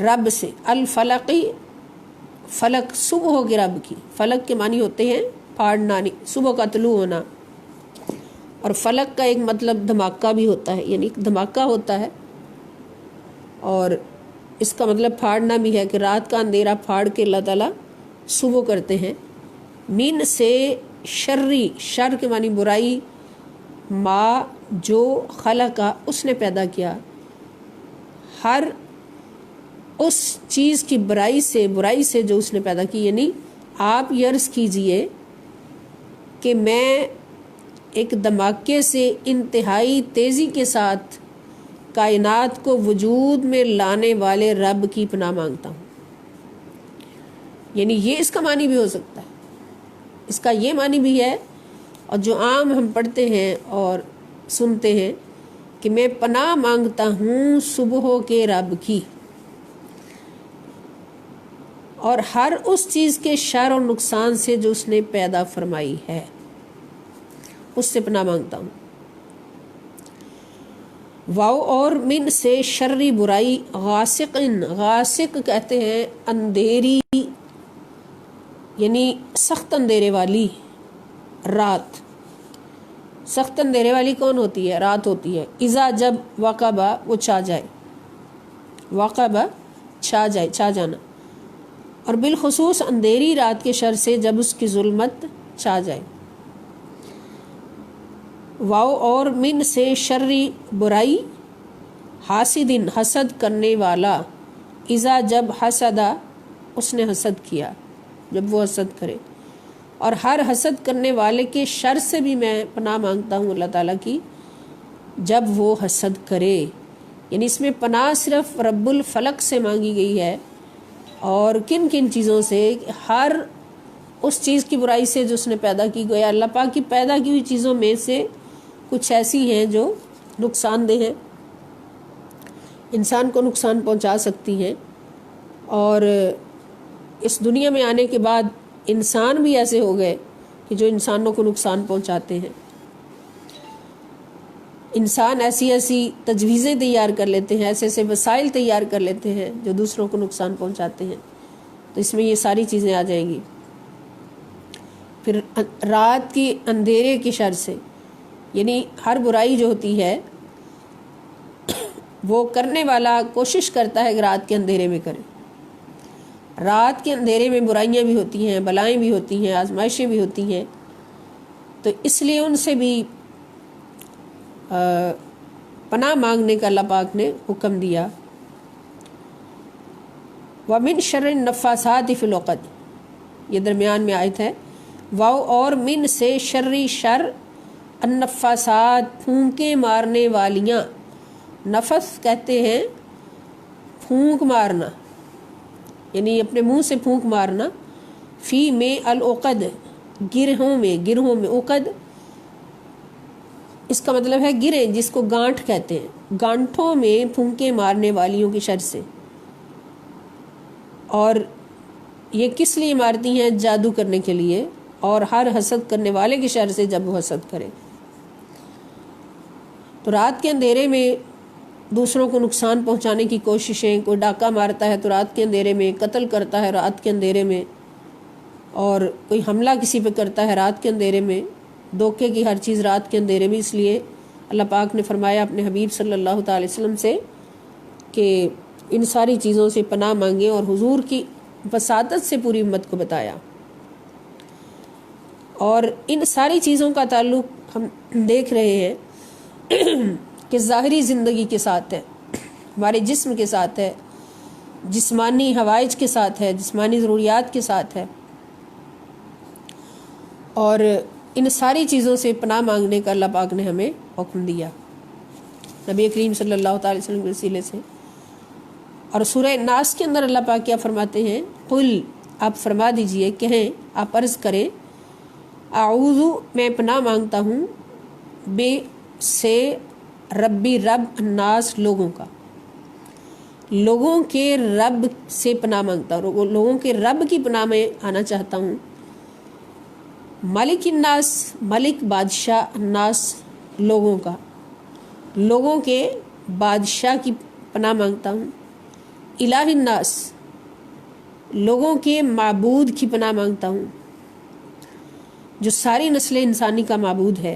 رب سے، الفلقی فلک صبح کے رب کی، فلک کے معنی ہوتے ہیں پھاڑنا، صبح کا طلوع ہونا، اور فلک کا ایک مطلب دھماکہ بھی ہوتا ہے، یعنی ایک دھماکہ ہوتا ہے، اور اس کا مطلب پھاڑنا بھی ہے کہ رات کا اندھیرا پھاڑ کے اللہ تعالیٰ صبح کرتے ہیں۔ من سے شری، شر کے معنی برائی، ما جو خلقہ اس نے پیدا کیا، ہر اس چیز کی برائی سے جو اس نے پیدا کی، یعنی آپ یہ عرض کیجئے کہ میں ایک دھماکے سے انتہائی تیزی کے ساتھ کائنات کو وجود میں لانے والے رب کی پناہ مانگتا ہوں۔ یعنی یہ اس کا معنی بھی ہو سکتا ہے، اس کا یہ معنی بھی ہے، اور جو عام ہم پڑھتے ہیں اور سنتے ہیں کہ میں پناہ مانگتا ہوں صبح کے رب کی، اور ہر اس چیز کے شر اور نقصان سے جو اس نے پیدا فرمائی ہے، اس سے پناہ مانگتا ہوں۔ واو اور من سے شرری برائی، غاسق، غاسق کہتے ہیں اندھیری، یعنی سخت اندھیرے والی رات۔ سخت اندھیرے والی کون ہوتی ہے؟ رات ہوتی ہے۔ اذا جب وقبہ وہ چھا جائے، وقبہ چھا جائے، چھا جانا، اور بالخصوص اندھیری رات کے شر سے جب اس کی ظلمت چھا جائے۔ واو اور من سے شرری برائی، حاسد حسد کرنے والا، اذا جب حسدہ اس نے حسد کیا، جب وہ حسد کرے، اور ہر حسد کرنے والے کے شر سے بھی میں پناہ مانگتا ہوں اللہ تعالیٰ کی۔ جب وہ حسد کرے. یعنی اس میں پناہ صرف رب الفلق سے مانگی گئی ہے. اور کن کن چیزوں سے؟ ہر اس چیز کی برائی سے جو اس نے پیدا کی. گویا اللہ پاک کی پیدا کی ہوئی چیزوں میں سے کچھ ایسی ہیں جو نقصان دہ ہیں، انسان کو نقصان پہنچا سکتی ہیں. اور اس دنیا میں آنے کے بعد انسان بھی ایسے ہو گئے کہ جو انسانوں کو نقصان پہنچاتے ہیں. انسان ایسی ایسی تجویزیں تیار کر لیتے ہیں، ایسے ایسے وسائل تیار کر لیتے ہیں جو دوسروں کو نقصان پہنچاتے ہیں. تو اس میں یہ ساری چیزیں آ جائیں گی. پھر رات کی اندھیرے کی شر سے، یعنی ہر برائی جو ہوتی ہے وہ کرنے والا کوشش کرتا ہے کہ رات کے اندھیرے میں کرے. رات کے اندھیرے میں برائیاں بھی ہوتی ہیں، بلائیں بھی ہوتی ہیں، آزمائشیں بھی ہوتی ہیں. تو اس لیے ان سے بھی پناہ مانگنے کا اللہ پاک نے حکم دیا. وَمِن شَرِّ النَّفَّاثَاتِ فِي الْعُقَدِ، یہ درمیان میں آیت ہے. واو اور من سے شرری شر، النفاسات پھونکے مارنے والیاں. نفس کہتے ہیں پھونک مارنا، یعنی اپنے منہ سے پھونک مارنا. فی میں العقد، گرہوں میں. گرہوں میں عقد اس کا مطلب ہے گرے، جس کو گانٹھ کہتے ہیں. گانٹھوں میں پھونکے مارنے والیوں کی شر سے. اور یہ کس لیے مارتی ہیں؟ جادو کرنے کے لیے، اور ہر حسد کرنے والے کی شر سے جب وہ حسد کرے. تو رات کے اندھیرے میں دوسروں کو نقصان پہنچانے کی کوششیں، کوئی ڈاکہ مارتا ہے تو رات کے اندھیرے میں، قتل کرتا ہے رات کے اندھیرے میں، اور کوئی حملہ کسی پہ کرتا ہے رات کے اندھیرے میں. دھوکے کی ہر چیز رات کے اندھیرے میں. اس لیے اللہ پاک نے فرمایا اپنے حبیب صلی اللہ تعالی وسلم سے کہ ان ساری چیزوں سے پناہ مانگیں، اور حضور کی وساطت سے پوری امت کو بتایا. اور ان ساری چیزوں کا تعلق ہم دیکھ رہے ہیں کہ ظاہری زندگی کے ساتھ ہے، ہمارے جسم کے ساتھ ہے، جسمانی حوائج کے ساتھ ہے، جسمانی ضروریات کے ساتھ ہے. اور ان ساری چیزوں سے پناہ مانگنے کا اللہ پاک نے ہمیں حکم دیا نبی کریم صلی اللہ تعالی وسلم کے وسیلے سے. اور سورہ ناس کے اندر اللہ پاک کیا فرماتے ہیں؟ قل، آپ فرما دیجئے، کہیں، آپ عرض کریں، اعوذ، میں پناہ مانگتا ہوں، بے سے ربی، رب، الناس، لوگوں کا. لوگوں کے رب سے پناہ مانگتا ہوں، لوگوں کے رب کی پناہ میں آنا چاہتا ہوں. مالک الناس، ملک بادشاہ، الناس لوگوں کا، لوگوں کے بادشاہ کی پناہ مانگتا ہوں. الہ الناس، لوگوں کے معبود کی پناہ مانگتا ہوں، جو ساری نسل انسانی کا معبود ہے.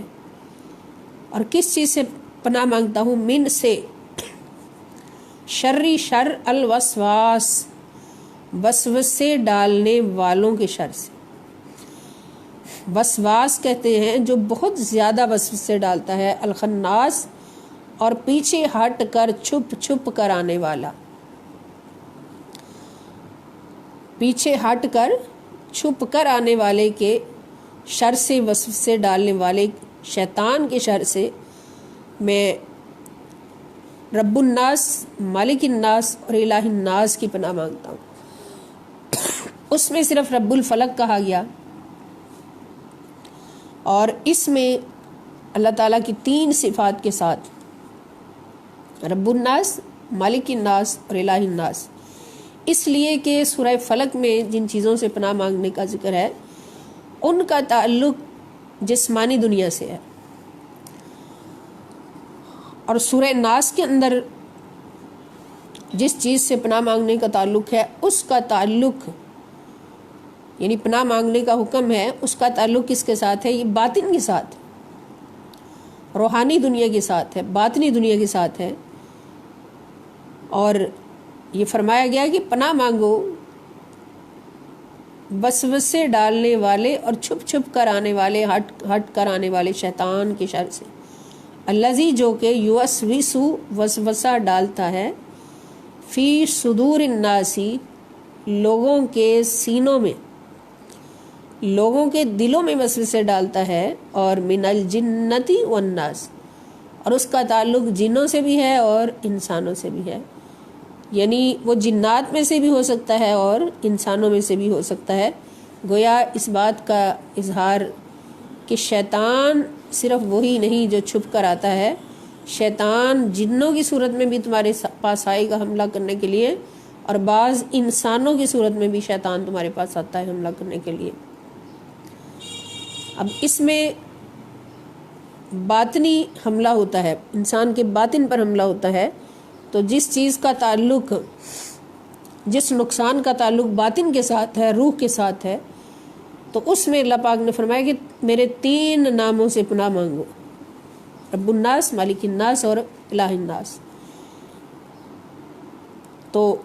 اور کس چیز سے پناہ مانگتا ہوں؟ من سے شرری شر الوسواس، وسوسے ڈالنے والوں کے شر سے. وسواس کہتے ہیں جو بہت زیادہ وسوسے ڈالتا ہے. الخناس، اور پیچھے ہٹ کر، چھپ چھپ کر آنے والا. پیچھے ہٹ کر، چھپ کر آنے والے کے شر سے، وسوسے ڈالنے والے شیطان کے شر سے میں رب الناس، مالک الناس اور الہ الناس کی پناہ مانگتا ہوں. اس میں صرف رب الفلق کہا گیا، اور اس میں اللہ تعالیٰ کی 3 صفات کے ساتھ رب الناس، مالک الناس اور الہ الناس. اس لیے کہ سورہ فلق میں جن چیزوں سے پناہ مانگنے کا ذکر ہے ان کا تعلق جسمانی دنیا سے ہے، اور سورہ ناس کے اندر جس چیز سے پناہ مانگنے کا تعلق ہے اس کا تعلق، یعنی پناہ مانگنے کا حکم ہے، اس کا تعلق کس کے ساتھ ہے؟ یہ باطن کے ساتھ، روحانی دنیا کے ساتھ ہے، باطنی دنیا کے ساتھ ہے. اور یہ فرمایا گیا کہ پناہ مانگو وسوسے ڈالنے والے اور چھپ چھپ کر آنے والے، ہٹ کر آنے والے شیطان کے شر سے. الذی، جو کہ یوسوسو، وسوسہ ڈالتا ہے، فی صدور الناسی، لوگوں کے سینوں میں، لوگوں کے دلوں میں وسوسے ڈالتا ہے. اور من الجنتی والناس، اور اس کا تعلق جنوں سے بھی ہے اور انسانوں سے بھی ہے، یعنی وہ جنات میں سے بھی ہو سکتا ہے اور انسانوں میں سے بھی ہو سکتا ہے۔ گویا اس بات کا اظہار کہ شیطان صرف وہی نہیں جو چھپ کر آتا ہے، شیطان جنوں کی صورت میں بھی تمہارے پاس آئے گا حملہ کرنے کے لیے، اور بعض انسانوں کی صورت میں بھی شیطان تمہارے پاس آتا ہے حملہ کرنے کے لیے۔ اب اس میں باطنی حملہ ہوتا ہے، انسان کے باطن پر حملہ ہوتا ہے، تو جس چیز کا تعلق، جس نقصان کا تعلق باطن کے ساتھ ہے، روح کے ساتھ ہے، تو اس میں اللہ پاک نے فرمایا کہ میرے 3 ناموں سے پناہ مانگو، رب الناس، مالک الناس اور الہ الناس۔ تو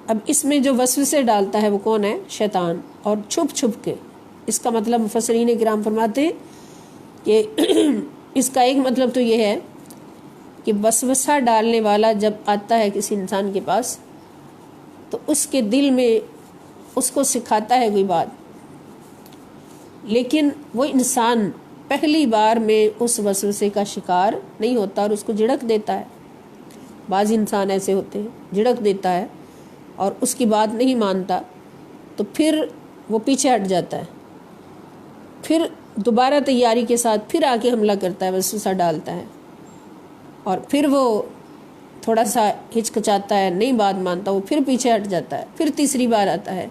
اب اس میں جو وسوسے ڈالتا ہے وہ کون ہے؟ شیطان، اور چھپ چھپ کے۔ اس کا مطلب مفسرین کرام فرماتے ہیں کہ اس کا ایک مطلب تو یہ ہے کہ وسوسہ ڈالنے والا جب آتا ہے کسی انسان کے پاس تو اس کے دل میں اس کو سکھاتا ہے کوئی بات، لیکن وہ انسان پہلی بار میں اس وسوسے کا شکار نہیں ہوتا اور اس کو جھڑک دیتا ہے۔ بعض انسان ایسے ہوتے ہیں، جھڑک دیتا ہے اور اس کی بات نہیں مانتا، تو پھر وہ پیچھے ہٹ جاتا ہے، پھر دوبارہ تیاری کے ساتھ پھر آ کے حملہ کرتا ہے، وسوسہ ڈالتا ہے، اور پھر وہ تھوڑا سا ہچکچاتا ہے، نہیں بات مانتا، وہ پھر پیچھے ہٹ جاتا ہے، پھر تیسری بار آتا ہے۔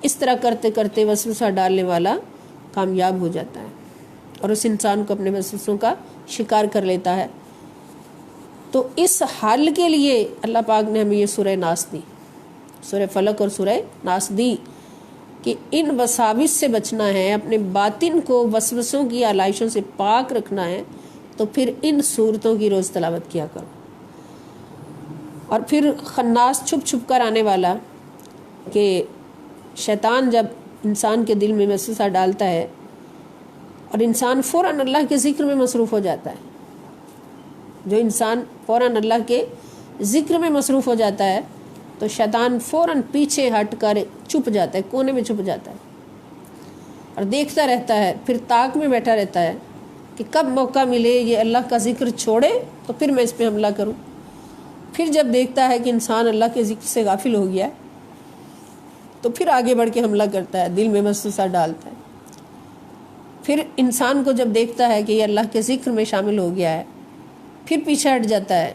اس طرح کرتے کرتے وسوسہ ڈالنے والا کامیاب ہو جاتا ہے اور اس انسان کو اپنے وسوسوں کا شکار کر لیتا ہے۔ تو اس حل کے لیے اللہ پاک نے ہمیں یہ سورہ ناس دی، سورہ فلق اور سورہ ناس دی، کہ ان وساوس سے بچنا ہے، اپنے باطن کو وسوسوں کی آلائشوں سے پاک رکھنا ہے، تو پھر ان صورتوں کی روز تلاوت کیا کرو۔ اور پھر خناس، چھپ چھپ کر آنے والا، کہ شیطان جب انسان کے دل میں وسوسہ ڈالتا ہے اور انسان فوراً اللہ کے ذکر میں مصروف ہو جاتا ہے، جو انسان فوراً اللہ کے ذکر میں مصروف ہو جاتا ہے تو شیطان فوراً پیچھے ہٹ کر چھپ جاتا ہے، کونے میں چھپ جاتا ہے اور دیکھتا رہتا ہے، پھر طاق میں بیٹھا رہتا ہے کہ کب موقع ملے یہ اللہ کا ذکر چھوڑے تو پھر میں اس پہ حملہ کروں۔ پھر جب دیکھتا ہے کہ انسان اللہ کے ذکر سے غافل ہو گیا ہے تو پھر آگے بڑھ کے حملہ کرتا ہے، دل میں وسوسہ ڈالتا ہے۔ پھر انسان کو جب دیکھتا ہے کہ یہ اللہ کے ذکر میں شامل ہو گیا ہے پھر پیچھے ہٹ جاتا ہے،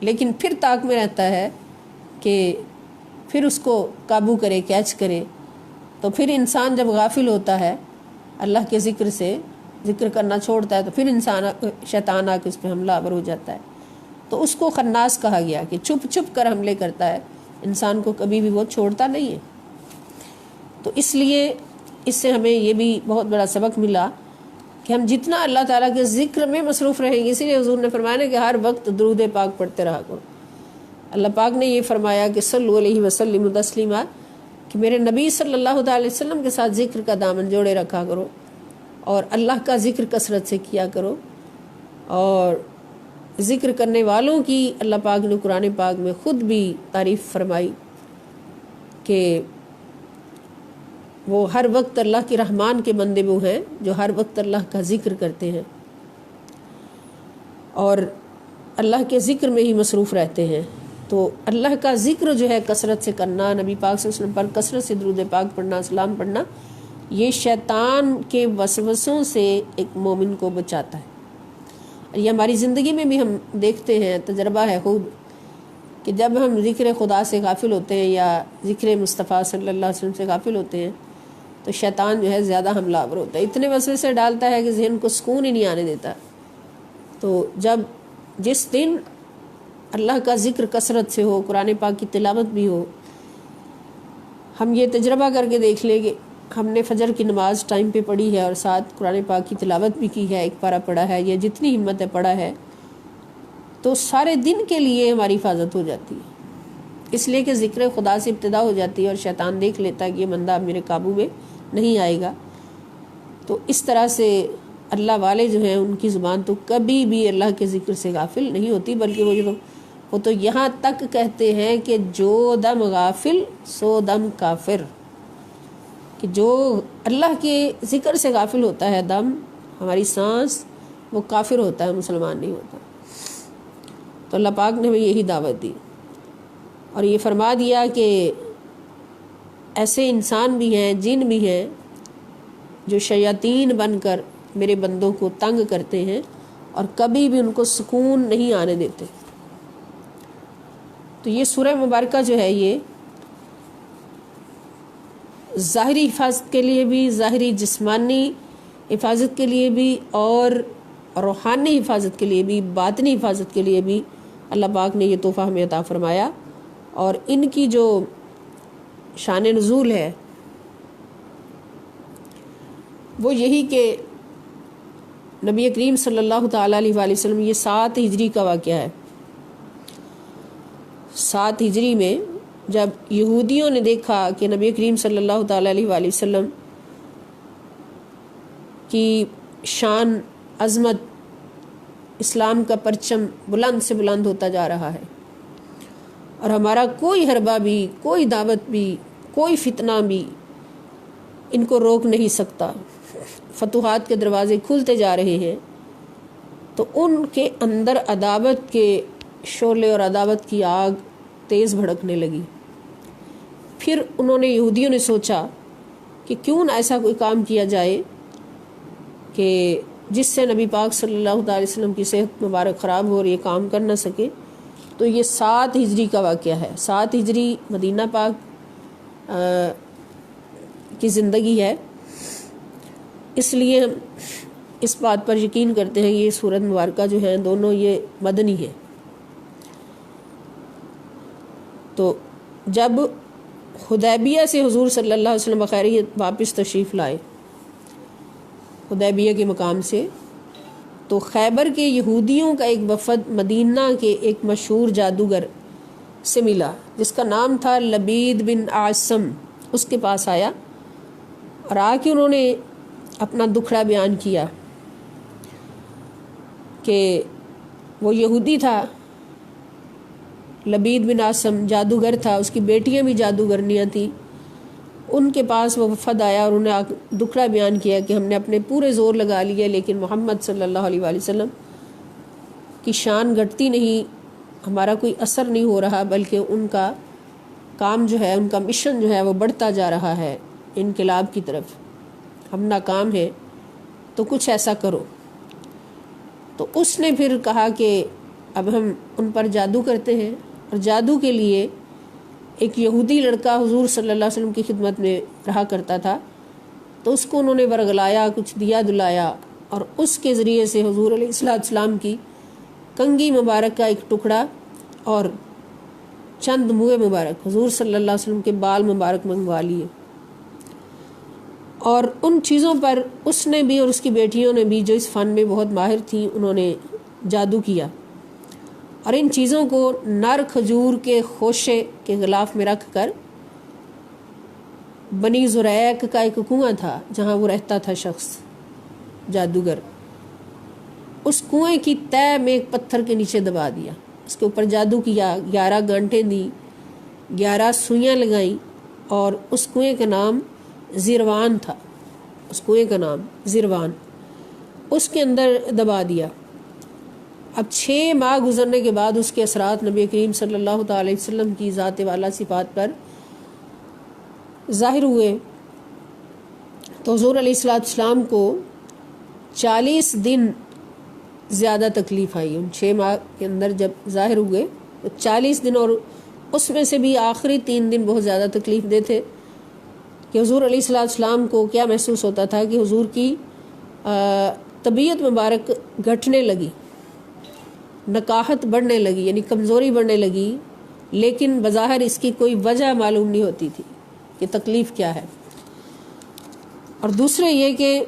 لیکن پھر طاق میں رہتا ہے کہ پھر اس کو قابو کرے، کیچ کرے۔ تو پھر انسان جب غافل ہوتا ہے اللہ کے ذکر سے، ذکر کرنا چھوڑتا ہے، تو پھر شیطان آ کے اس پہ حملہ آور ہو جاتا ہے۔ تو اس کو خناس کہا گیا کہ چھپ چھپ کر حملے کرتا ہے، انسان کو کبھی بھی وہ چھوڑتا نہیں ہے۔ تو اس لیے اس سے ہمیں یہ بھی بہت بڑا سبق ملا کہ ہم جتنا اللہ تعالیٰ کے ذکر میں مصروف رہیں گے، اسی لیے حضور نے فرمایا کہ ہر وقت درود پاک پڑھتے رہا کرو۔ اللہ پاک نے یہ فرمایا کہ صلی علیہ وسلم تسلیما، کہ میرے نبی صلی اللہ تعالی وسلم کے ساتھ ذکر کا دامن جوڑے رکھا کرو اور اللہ کا ذکر کثرت سے کیا کرو۔ اور ذکر کرنے والوں کی اللہ پاک نے قرآن پاک میں خود بھی تعریف فرمائی کہ وہ ہر وقت اللہ کے رحمان کے بندے وہ ہیں جو ہر وقت اللہ کا ذکر کرتے ہیں اور اللہ کے ذکر میں ہی مصروف رہتے ہیں۔ تو اللہ کا ذکر جو ہے کثرت سے کرنا، نبی پاک صلی اللہ علیہ وسلم پر کثرت سے درود پاک پڑھنا، سلام پڑھنا، یہ شیطان کے وسوسوں سے ایک مومن کو بچاتا ہے۔ اور یہ ہماری زندگی میں بھی ہم دیکھتے ہیں، تجربہ ہے خود، کہ جب ہم ذکر خدا سے غافل ہوتے ہیں یا ذکر مصطفیٰ صلی اللہ علیہ وسلم سے غافل ہوتے ہیں تو شیطان جو ہے زیادہ حملہ آور ہوتا ہے، اتنے وسوسے ڈالتا ہے کہ ذہن کو سکون ہی نہیں آنے دیتا۔ تو جس دن اللہ کا ذکر کثرت سے ہو، قرآن پاک کی تلاوت بھی ہو، ہم یہ تجربہ کر کے دیکھ لیں کہ ہم نے فجر کی نماز ٹائم پہ پڑھی ہے اور ساتھ قرآن پاک کی تلاوت بھی کی ہے، ایک پارہ پڑھا ہے یا جتنی ہمت ہے پڑھا ہے، تو سارے دن کے لیے ہماری حفاظت ہو جاتی ہے، اس لیے کہ ذکر خدا سے ابتدا ہو جاتی ہے اور شیطان دیکھ لیتا ہے کہ یہ بندہ اب میرے قابو میں نہیں آئے گا۔ تو اس طرح سے اللہ والے جو ہیں ان کی زبان تو کبھی بھی اللہ کے ذکر سے غافل نہیں ہوتی، بلکہ وہ تو یہاں تک کہتے ہیں کہ جو دم غافل سو دم کافر، کہ جو اللہ کے ذکر سے غافل ہوتا ہے، دم ہماری سانس، وہ کافر ہوتا ہے، مسلمان نہیں ہوتا۔ تو اللہ پاک نے ہمیں یہی دعوت دی اور یہ فرما دیا کہ ایسے انسان بھی ہیں، جن بھی ہیں جو شیاطین بن کر میرے بندوں کو تنگ کرتے ہیں اور کبھی بھی ان کو سکون نہیں آنے دیتے۔ تو یہ سورہ مبارکہ جو ہے یہ ظاہری حفاظت کے لیے بھی، ظاہری جسمانی حفاظت کے لیے بھی، اور روحانی حفاظت کے لیے بھی، باطنی حفاظت کے لیے بھی اللہ پاک نے یہ تحفہ ہمیں عطا فرمایا۔ اور ان کی جو شان نزول ہے وہ یہی کہ نبی کریم صلی اللہ تعالیٰ علیہ وآلہ وسلم، یہ 7 ہجری کا واقعہ ہے۔ 7 ہجری میں جب یہودیوں نے دیکھا کہ نبی کریم صلی اللہ تعالیٰ علیہ وآلہ وسلم کی شان، عظمت، اسلام کا پرچم بلند سے بلند ہوتا جا رہا ہے اور ہمارا کوئی حربہ بھی، کوئی دعوت بھی، کوئی فتنہ بھی ان کو روک نہیں سکتا، فتوحات کے دروازے کھلتے جا رہے ہیں، تو ان کے اندر عداوت کے شعلے اور عداوت کی آگ تیز بھڑکنے لگی۔ پھر انہوں نے، یہودیوں نے سوچا کہ کیوں نہ ایسا کوئی کام کیا جائے کہ جس سے نبی پاک صلی اللہ علیہ وسلم کی صحت مبارک خراب ہو اور یہ کام کر نہ سکے۔ تو یہ 7 ہجری کا واقعہ ہے۔ 7 ہجری مدینہ پاک کی زندگی ہے، اس لیے ہم اس بات پر یقین کرتے ہیں یہ سورت مبارکہ جو ہیں دونوں یہ مدنی ہیں۔ تو جب حدیبیہ سے حضور صلی اللہ علیہ وسلم بخیریت واپس تشریف لائے حدیبیہ کے مقام سے، تو خیبر کے یہودیوں کا ایک وفد مدینہ کے ایک مشہور جادوگر سے ملا جس کا نام تھا لبید بن عاصم۔ اس کے پاس آیا اور آ کے انہوں نے اپنا دکھڑا بیان کیا کہ وہ یہودی تھا، لبید بن عاصم جادوگر تھا، اس کی بیٹیاں بھی جادوگرنیاں تھیں۔ ان کے پاس وہ وفد آیا اور انہیں دکھڑا بیان کیا کہ ہم نے اپنے پورے زور لگا لیے لیکن محمد صلی اللہ علیہ وآلہ وسلم کی شان گھٹتی نہیں، ہمارا کوئی اثر نہیں ہو رہا، بلکہ ان کا کام جو ہے، ان کا مشن جو ہے وہ بڑھتا جا رہا ہے انقلاب کی طرف، ہم ناکام ہیں، تو کچھ ایسا کرو۔ تو اس نے پھر کہا کہ اب ہم ان پر جادو کرتے ہیں، اور جادو کے لیے ایک یہودی لڑکا حضور صلی اللہ علیہ وسلم کی خدمت میں رہا کرتا تھا، تو اس کو انہوں نے ورگلایا، کچھ دیا دلایا، اور اس کے ذریعے سے حضور علیہ السلام کی کنگھی مبارک کا ایک ٹکڑا اور چند موئے مبارک، حضور صلی اللہ علیہ وسلم کے بال مبارک منگوا لیے۔ اور ان چیزوں پر اس نے بھی اور اس کی بیٹیوں نے بھی، جو اس فن میں بہت ماہر تھیں، انہوں نے جادو کیا، اور ان چیزوں کو نر کھجور کے خوشے کے غلاف میں رکھ کر، بنی زریق کا ایک کنواں تھا جہاں وہ رہتا تھا شخص جادوگر، اس کنویں کی تہ میں ایک پتھر کے نیچے دبا دیا، اس کے اوپر جادو کیا، 11 گانٹیں دی، 11 سوئیاں لگائیں، اور اس کنویں کا نام زیروان تھا، اس کنویں کا نام زیروان، اس کے اندر دبا دیا۔ اب 6 ماہ گزرنے کے بعد اس کے اثرات نبی کریم صلی اللہ تعالی وسلم کی ذات والا صفات پر ظاہر ہوئے، تو حضور علیہ السلام کو 40 دن زیادہ تکلیف آئی، ان 6 ماہ کے اندر جب ظاہر ہوئے تو 40 دن، اور اس میں سے بھی آخری 3 دن بہت زیادہ تکلیف دے تھے کہ حضور علیہ السلام کو کیا محسوس ہوتا تھا کہ حضور کی طبیعت مبارک گھٹنے لگی، نکاہت بڑھنے لگی، یعنی کمزوری بڑھنے لگی، لیکن بظاہر اس کی کوئی وجہ معلوم نہیں ہوتی تھی کہ تکلیف کیا ہے۔ اور دوسرے یہ کہ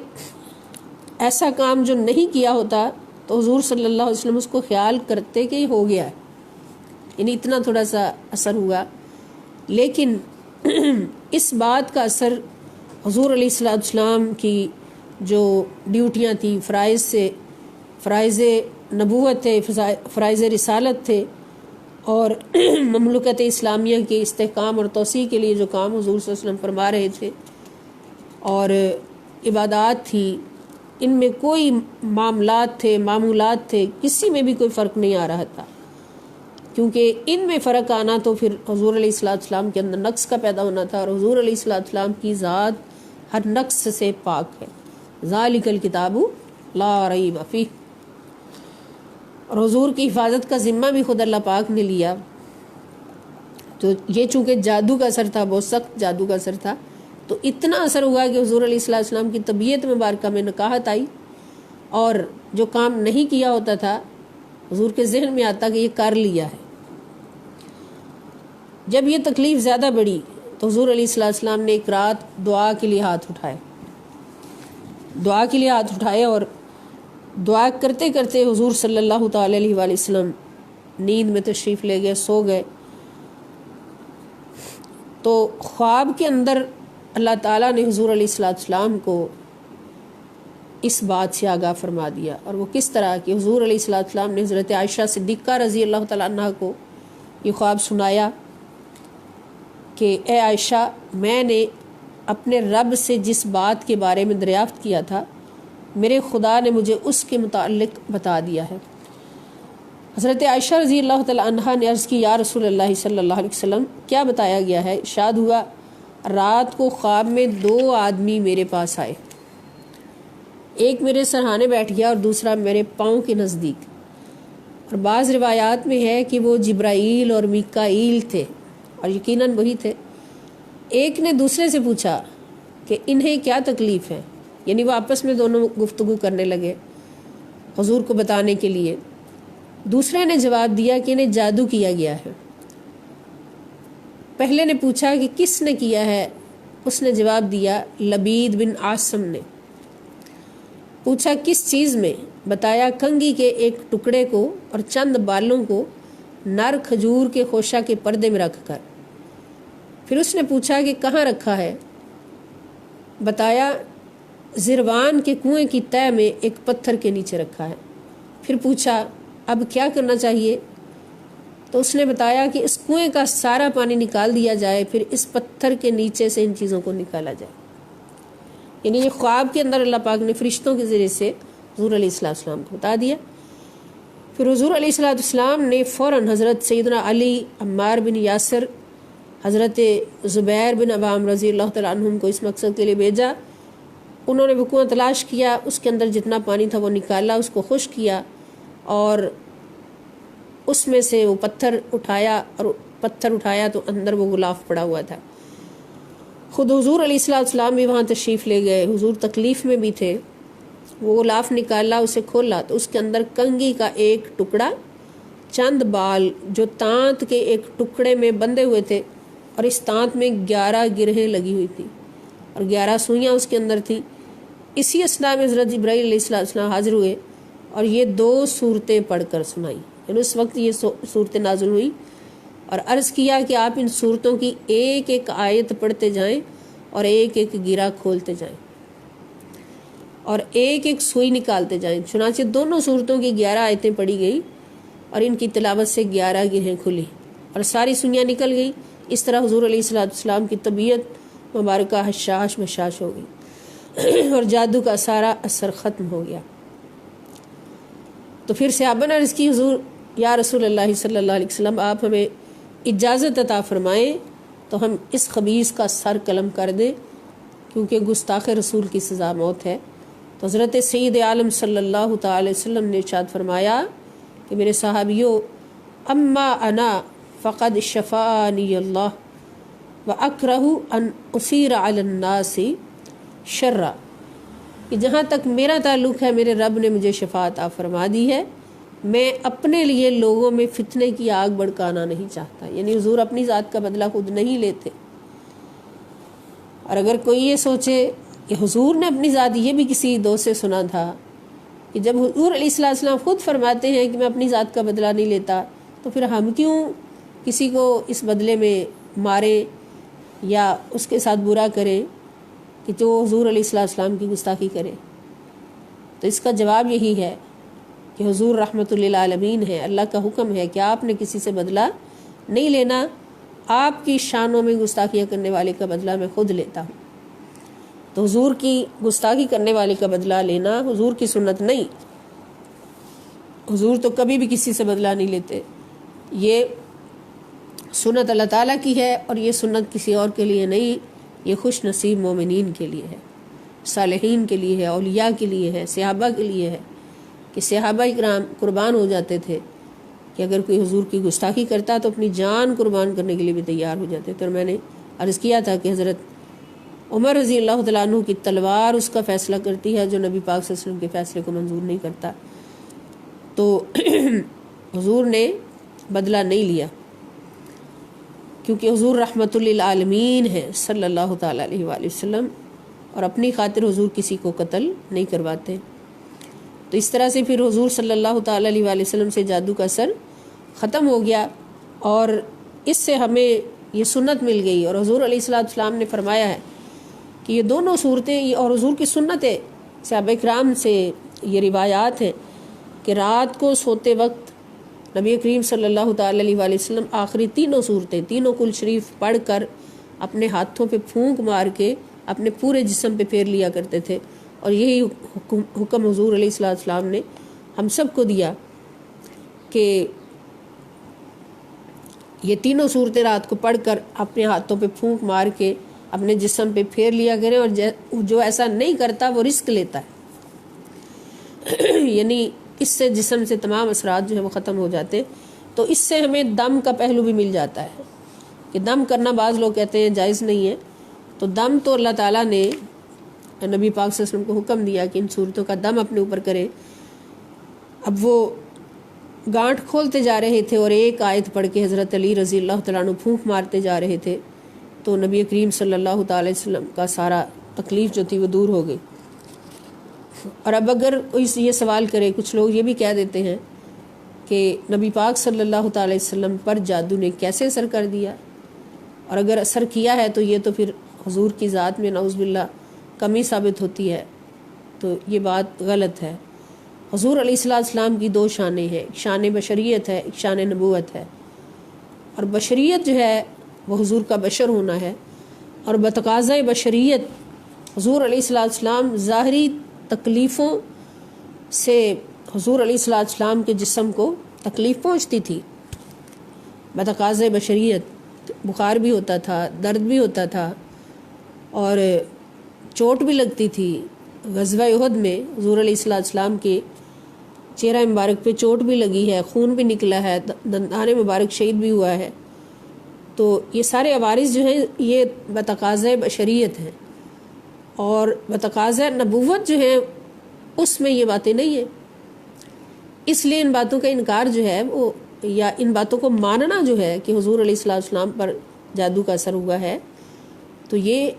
ایسا کام جو نہیں کیا ہوتا تو حضور صلی اللہ علیہ وسلم اس کو خیال کرتے کہ یہ ہو گیا ہے، یعنی اتنا تھوڑا سا اثر ہوا، لیکن اس بات کا اثر حضور علیہ السلام کی جو ڈیوٹیاں تھیں، فرائض نبوت تھے، فرائض رسالت تھے، اور مملکت اسلامیہ کے استحکام اور توسیع کے لیے جو کام حضور صلی اللہ علیہ وسلم فرما رہے تھے، اور عبادات تھیں، ان میں کوئی معاملات تھے، کسی میں بھی کوئی فرق نہیں آ رہا تھا، کیونکہ ان میں فرق آنا تو پھر حضور علیہ السلام کے اندر نقص کا پیدا ہونا تھا، اور حضور علیہ السلام کی ذات ہر نقص سے پاک ہے۔ ذالک الکتاب لا ریب فیہ۔ اور حضور کی حفاظت کا ذمہ بھی خود اللہ پاک نے لیا۔ تو یہ چونکہ جادو کا اثر تھا، بہت سخت جادو کا اثر تھا، تو اتنا اثر ہوا کہ حضور علیہ السلام کی طبیعت مبارکہ میں نکاہت آئی، اور جو کام نہیں کیا ہوتا تھا حضور کے ذہن میں آتا کہ یہ کر لیا ہے۔ جب یہ تکلیف زیادہ بڑھی تو حضور علیہ السلام نے ایک رات دعا کے لیے ہاتھ اٹھائے، اور دعا کرتے کرتے حضور صلی اللہ تعالی علیہ وآلہ وسلم نیند میں تشریف لے گئے، سو گئے۔ تو خواب کے اندر اللہ تعالیٰ نے حضور علیہ السلام کو اس بات سے آگاہ فرما دیا، اور وہ کس طرح کہ حضور علیہ السلام نے حضرت عائشہ صدیقہ رضی اللہ تعالیٰ عنہ کو یہ خواب سنایا کہ اے عائشہ، میں نے اپنے رب سے جس بات کے بارے میں دریافت کیا تھا، میرے خدا نے مجھے اس کے متعلق بتا دیا ہے۔ حضرت عائشہ رضی اللہ تعالیٰ عنہ نے عرض کی، یا رسول اللہ صلی اللہ علیہ وسلم، کیا بتایا گیا ہے؟ ارشاد ہوا، رات کو خواب میں 2 آدمی میرے پاس آئے، ایک میرے سرہانے بیٹھ گیا اور دوسرا میرے پاؤں کے نزدیک، اور بعض روایات میں ہے کہ وہ جبرائیل اور میکائیل تھے، اور یقیناً وہی تھے۔ ایک نے دوسرے سے پوچھا کہ انہیں کیا تکلیف ہے، یعنی وہ آپس میں دونوں گفتگو کرنے لگے حضور کو بتانے کے لیے۔ دوسرے نے جواب دیا کہ انہیں جادو کیا گیا ہے۔ پہلے نے پوچھا کہ کس نے کیا ہے؟ اس نے جواب دیا، لبید بن عاصم نے۔ پوچھا کس چیز میں؟ بتایا کنگھی کے ایک ٹکڑے کو اور چند بالوں کو نر کھجور کے خوشہ کے پردے میں رکھ کر۔ پھر اس نے پوچھا کہ کہاں رکھا ہے؟ بتایا زروان کے کنویں کی تہہ میں ایک پتھر کے نیچے رکھا ہے۔ پھر پوچھا اب کیا کرنا چاہیے؟ تو اس نے بتایا کہ اس کنویں کا سارا پانی نکال دیا جائے، پھر اس پتھر کے نیچے سے ان چیزوں کو نکالا جائے۔ یعنی یہ خواب کے اندر اللہ پاک نے فرشتوں کے ذریعے سے حضور علیہ السلام کو بتا دیا۔ پھر حضور علیہ السلام نے فوراً حضرت سیدنا علی، عمار بن یاسر، حضرت زبیر بن عوام رضی اللہ تعالیٰ عنہم کو اس مقصد کے لیے بھیجا۔ انہوں نے وہ کنواں تلاش کیا، اس کے اندر جتنا پانی تھا وہ نکالا، اس کو خشک کیا، اور اس میں سے وہ پتھر اٹھایا تو اندر وہ غلاف پڑا ہوا تھا۔ خود حضور علیہ السلام بھی وہاں تشریف لے گئے، حضور تکلیف میں بھی تھے۔ وہ غلاف نکالا، اسے کھولا تو اس کے اندر کنگھی کا ایک ٹکڑا، چند بال جو تانت کے ایک ٹکڑے میں بندھے ہوئے تھے، اور اس تانت میں 11 گرہیں لگی ہوئی تھی اور 11 سوئیاں اس کے اندر تھیں۔ اسی اثناء میں حضرت جبرائیل علیہ السلام حاضر ہوئے اور یہ 2 صورتیں پڑھ کر سنائی، یعنی اس وقت یہ صورتیں نازل ہوئی، اور عرض کیا کہ آپ ان صورتوں کی ایک ایک آیت پڑھتے جائیں اور ایک ایک گرہ کھولتے جائیں اور ایک ایک سوئی نکالتے جائیں۔ چنانچہ دونوں صورتوں کی 11 آیتیں پڑھی گئی اور ان کی تلاوت سے 11 گرہیں کھلی اور ساری سوئیاں نکل گئی۔ اس طرح حضور علیہ السلام کی طبیعت مبارکہ حشاش بشاش ہو گئی اور جادو کا سارا اثر ختم ہو گیا۔ تو پھر صحابہ نے عرض کی، حضور یا رسول اللہ صلی اللہ علیہ وسلم، آپ ہمیں اجازت عطا فرمائیں تو ہم اس خبیث کا سر قلم کر دیں، کیونکہ گستاخ رسول کی سزا موت ہے۔ تو حضرت سید عالم صلی اللہ تعالی وسلم نے ارشاد فرمایا کہ میرے صحابیوں، اما انا فقد شفانی اللہ واکرہ ان اثیر علی الناس شرا، کہ جہاں تک میرا تعلق ہے میرے رب نے مجھے شفا عطا فرما دی ہے، میں اپنے لیے لوگوں میں فتنے کی آگ بھڑکانا نہیں چاہتا۔ یعنی حضور اپنی ذات کا بدلہ خود نہیں لیتے۔ اور اگر کوئی یہ سوچے کہ حضور نے اپنی ذات، یہ بھی کسی دوست سے سنا تھا کہ جب حضور علیہ السلام خود فرماتے ہیں کہ میں اپنی ذات کا بدلہ نہیں لیتا، تو پھر ہم کیوں کسی کو اس بدلے میں مارے یا اس کے ساتھ برا کریں کہ جو حضور علیہ السلام کی گستاخی کرے؟ تو اس کا جواب یہی ہے کہ حضور رحمت للعالمین ہے، اللہ کا حکم ہے کہ آپ نے کسی سے بدلہ نہیں لینا، آپ کی شانوں میں گستاخیاں کرنے والے کا بدلہ میں خود لیتا ہوں۔ تو حضور کی گستاخی کرنے والے کا بدلہ لینا حضور کی سنت نہیں، حضور تو کبھی بھی کسی سے بدلہ نہیں لیتے۔ یہ سنت اللہ تعالیٰ کی ہے، اور یہ سنت کسی اور کے لیے نہیں، یہ خوش نصیب مومنین کے لیے ہے، صالحین کے لیے ہے، اولیاء کے لیے ہے، صحابہ کے لیے ہے، کہ صحابہ اکرام قربان ہو جاتے تھے کہ اگر کوئی حضور کی گستاخی کرتا تو اپنی جان قربان کرنے کے لیے بھی تیار ہو جاتے تھے۔ اور میں نے عرض کیا تھا کہ حضرت عمر رضی اللہ تعالیٰ عنہ کی تلوار اس کا فیصلہ کرتی ہے جو نبی پاک صلی اللہ علیہ وسلم کے فیصلے کو منظور نہیں کرتا۔ تو حضور نے بدلہ نہیں لیا، کیونکہ حضور رحمت للعالمین ہے صلی اللہ تعالیٰ علیہ وآلہ وسلم، اور اپنی خاطر حضور کسی کو قتل نہیں کرواتے۔ تو اس طرح سے پھر حضور صلی اللہ تعالیٰ علیہ وآلہ وسلم سے جادو کا اثر ختم ہو گیا، اور اس سے ہمیں یہ سنت مل گئی۔ اور حضور علیہ السلام نے فرمایا ہے کہ یہ دونوں صورتیں اور حضور کی سنتیں، صحابہ کرام سے یہ روایات ہیں کہ رات کو سوتے وقت نبی کریم صلی اللہ تعالیٰ علیہ وآلہ وسلم آخری تینوں صورتیں، تینوں کل شریف پڑھ کر اپنے ہاتھوں پہ پھونک مار کے اپنے پورے جسم پہ پھیر لیا کرتے تھے، اور یہی حکم حضور علیہ السلام نے ہم سب کو دیا کہ یہ تینوں صورتیں رات کو پڑھ کر اپنے ہاتھوں پہ پھونک مار کے اپنے جسم پہ پھیر لیا کریں، اور جو ایسا نہیں کرتا وہ رسک لیتا ہے یعنی اس سے جسم سے تمام اثرات جو ہے وہ ختم ہو جاتے۔ تو اس سے ہمیں دم کا پہلو بھی مل جاتا ہے کہ دم کرنا بعض لوگ کہتے ہیں جائز نہیں ہے، تو دم تو اللہ تعالیٰ نے نبی پاک صلی اللہ علیہ وسلم کو حکم دیا کہ ان صورتوں کا دم اپنے اوپر کرے۔ اب وہ گانٹھ کھولتے جا رہے تھے اور ایک آیت پڑھ کے حضرت علی رضی اللہ تعالیٰ عنہ پھونک مارتے جا رہے تھے، تو نبی کریم صلی اللہ تعالی وسلم کا سارا تکلیف جو تھی وہ دور ہو گئی۔ اور اب اگر کوئی یہ سوال کرے، کچھ لوگ یہ بھی کہہ دیتے ہیں کہ نبی پاک صلی اللہ تعالی وسلم پر جادو نے کیسے اثر کر دیا، اور اگر اثر کیا ہے تو یہ تو پھر حضور کی ذات میں نعوذ باللہ کمی ثابت ہوتی ہے، تو یہ بات غلط ہے۔ حضور علیہ السلام کی دو شانیں ہیں، ایک شان بشریت ہے، ایک شان نبوت ہے۔ اور بشریت جو ہے وہ حضور کا بشر ہونا ہے، اور بتقاضۂ بشریت حضور علیہ السلام ظاہری تکلیفوں سے حضور علیہ السلام کے جسم کو تکلیف پہنچتی تھی، بتقاضۂ بشریت بخار بھی ہوتا تھا، درد بھی ہوتا تھا، اور چوٹ بھی لگتی تھی۔ غزوہ احد میں حضور علیہ السلام کے چہرہ مبارک پہ چوٹ بھی لگی ہے، خون بھی نکلا ہے، دندان مبارک شہید بھی ہوا ہے۔ تو یہ سارے عوارض جو ہیں یہ بتقاضۂ بشریت ہیں، اور بتقاضۂ نبوت جو ہے اس میں یہ باتیں نہیں ہیں۔ اس لیے ان باتوں کا انکار جو ہے وہ، یا ان باتوں کو ماننا جو ہے کہ حضور علیہ السلام پر جادو کا اثر ہوا ہے، تو یہ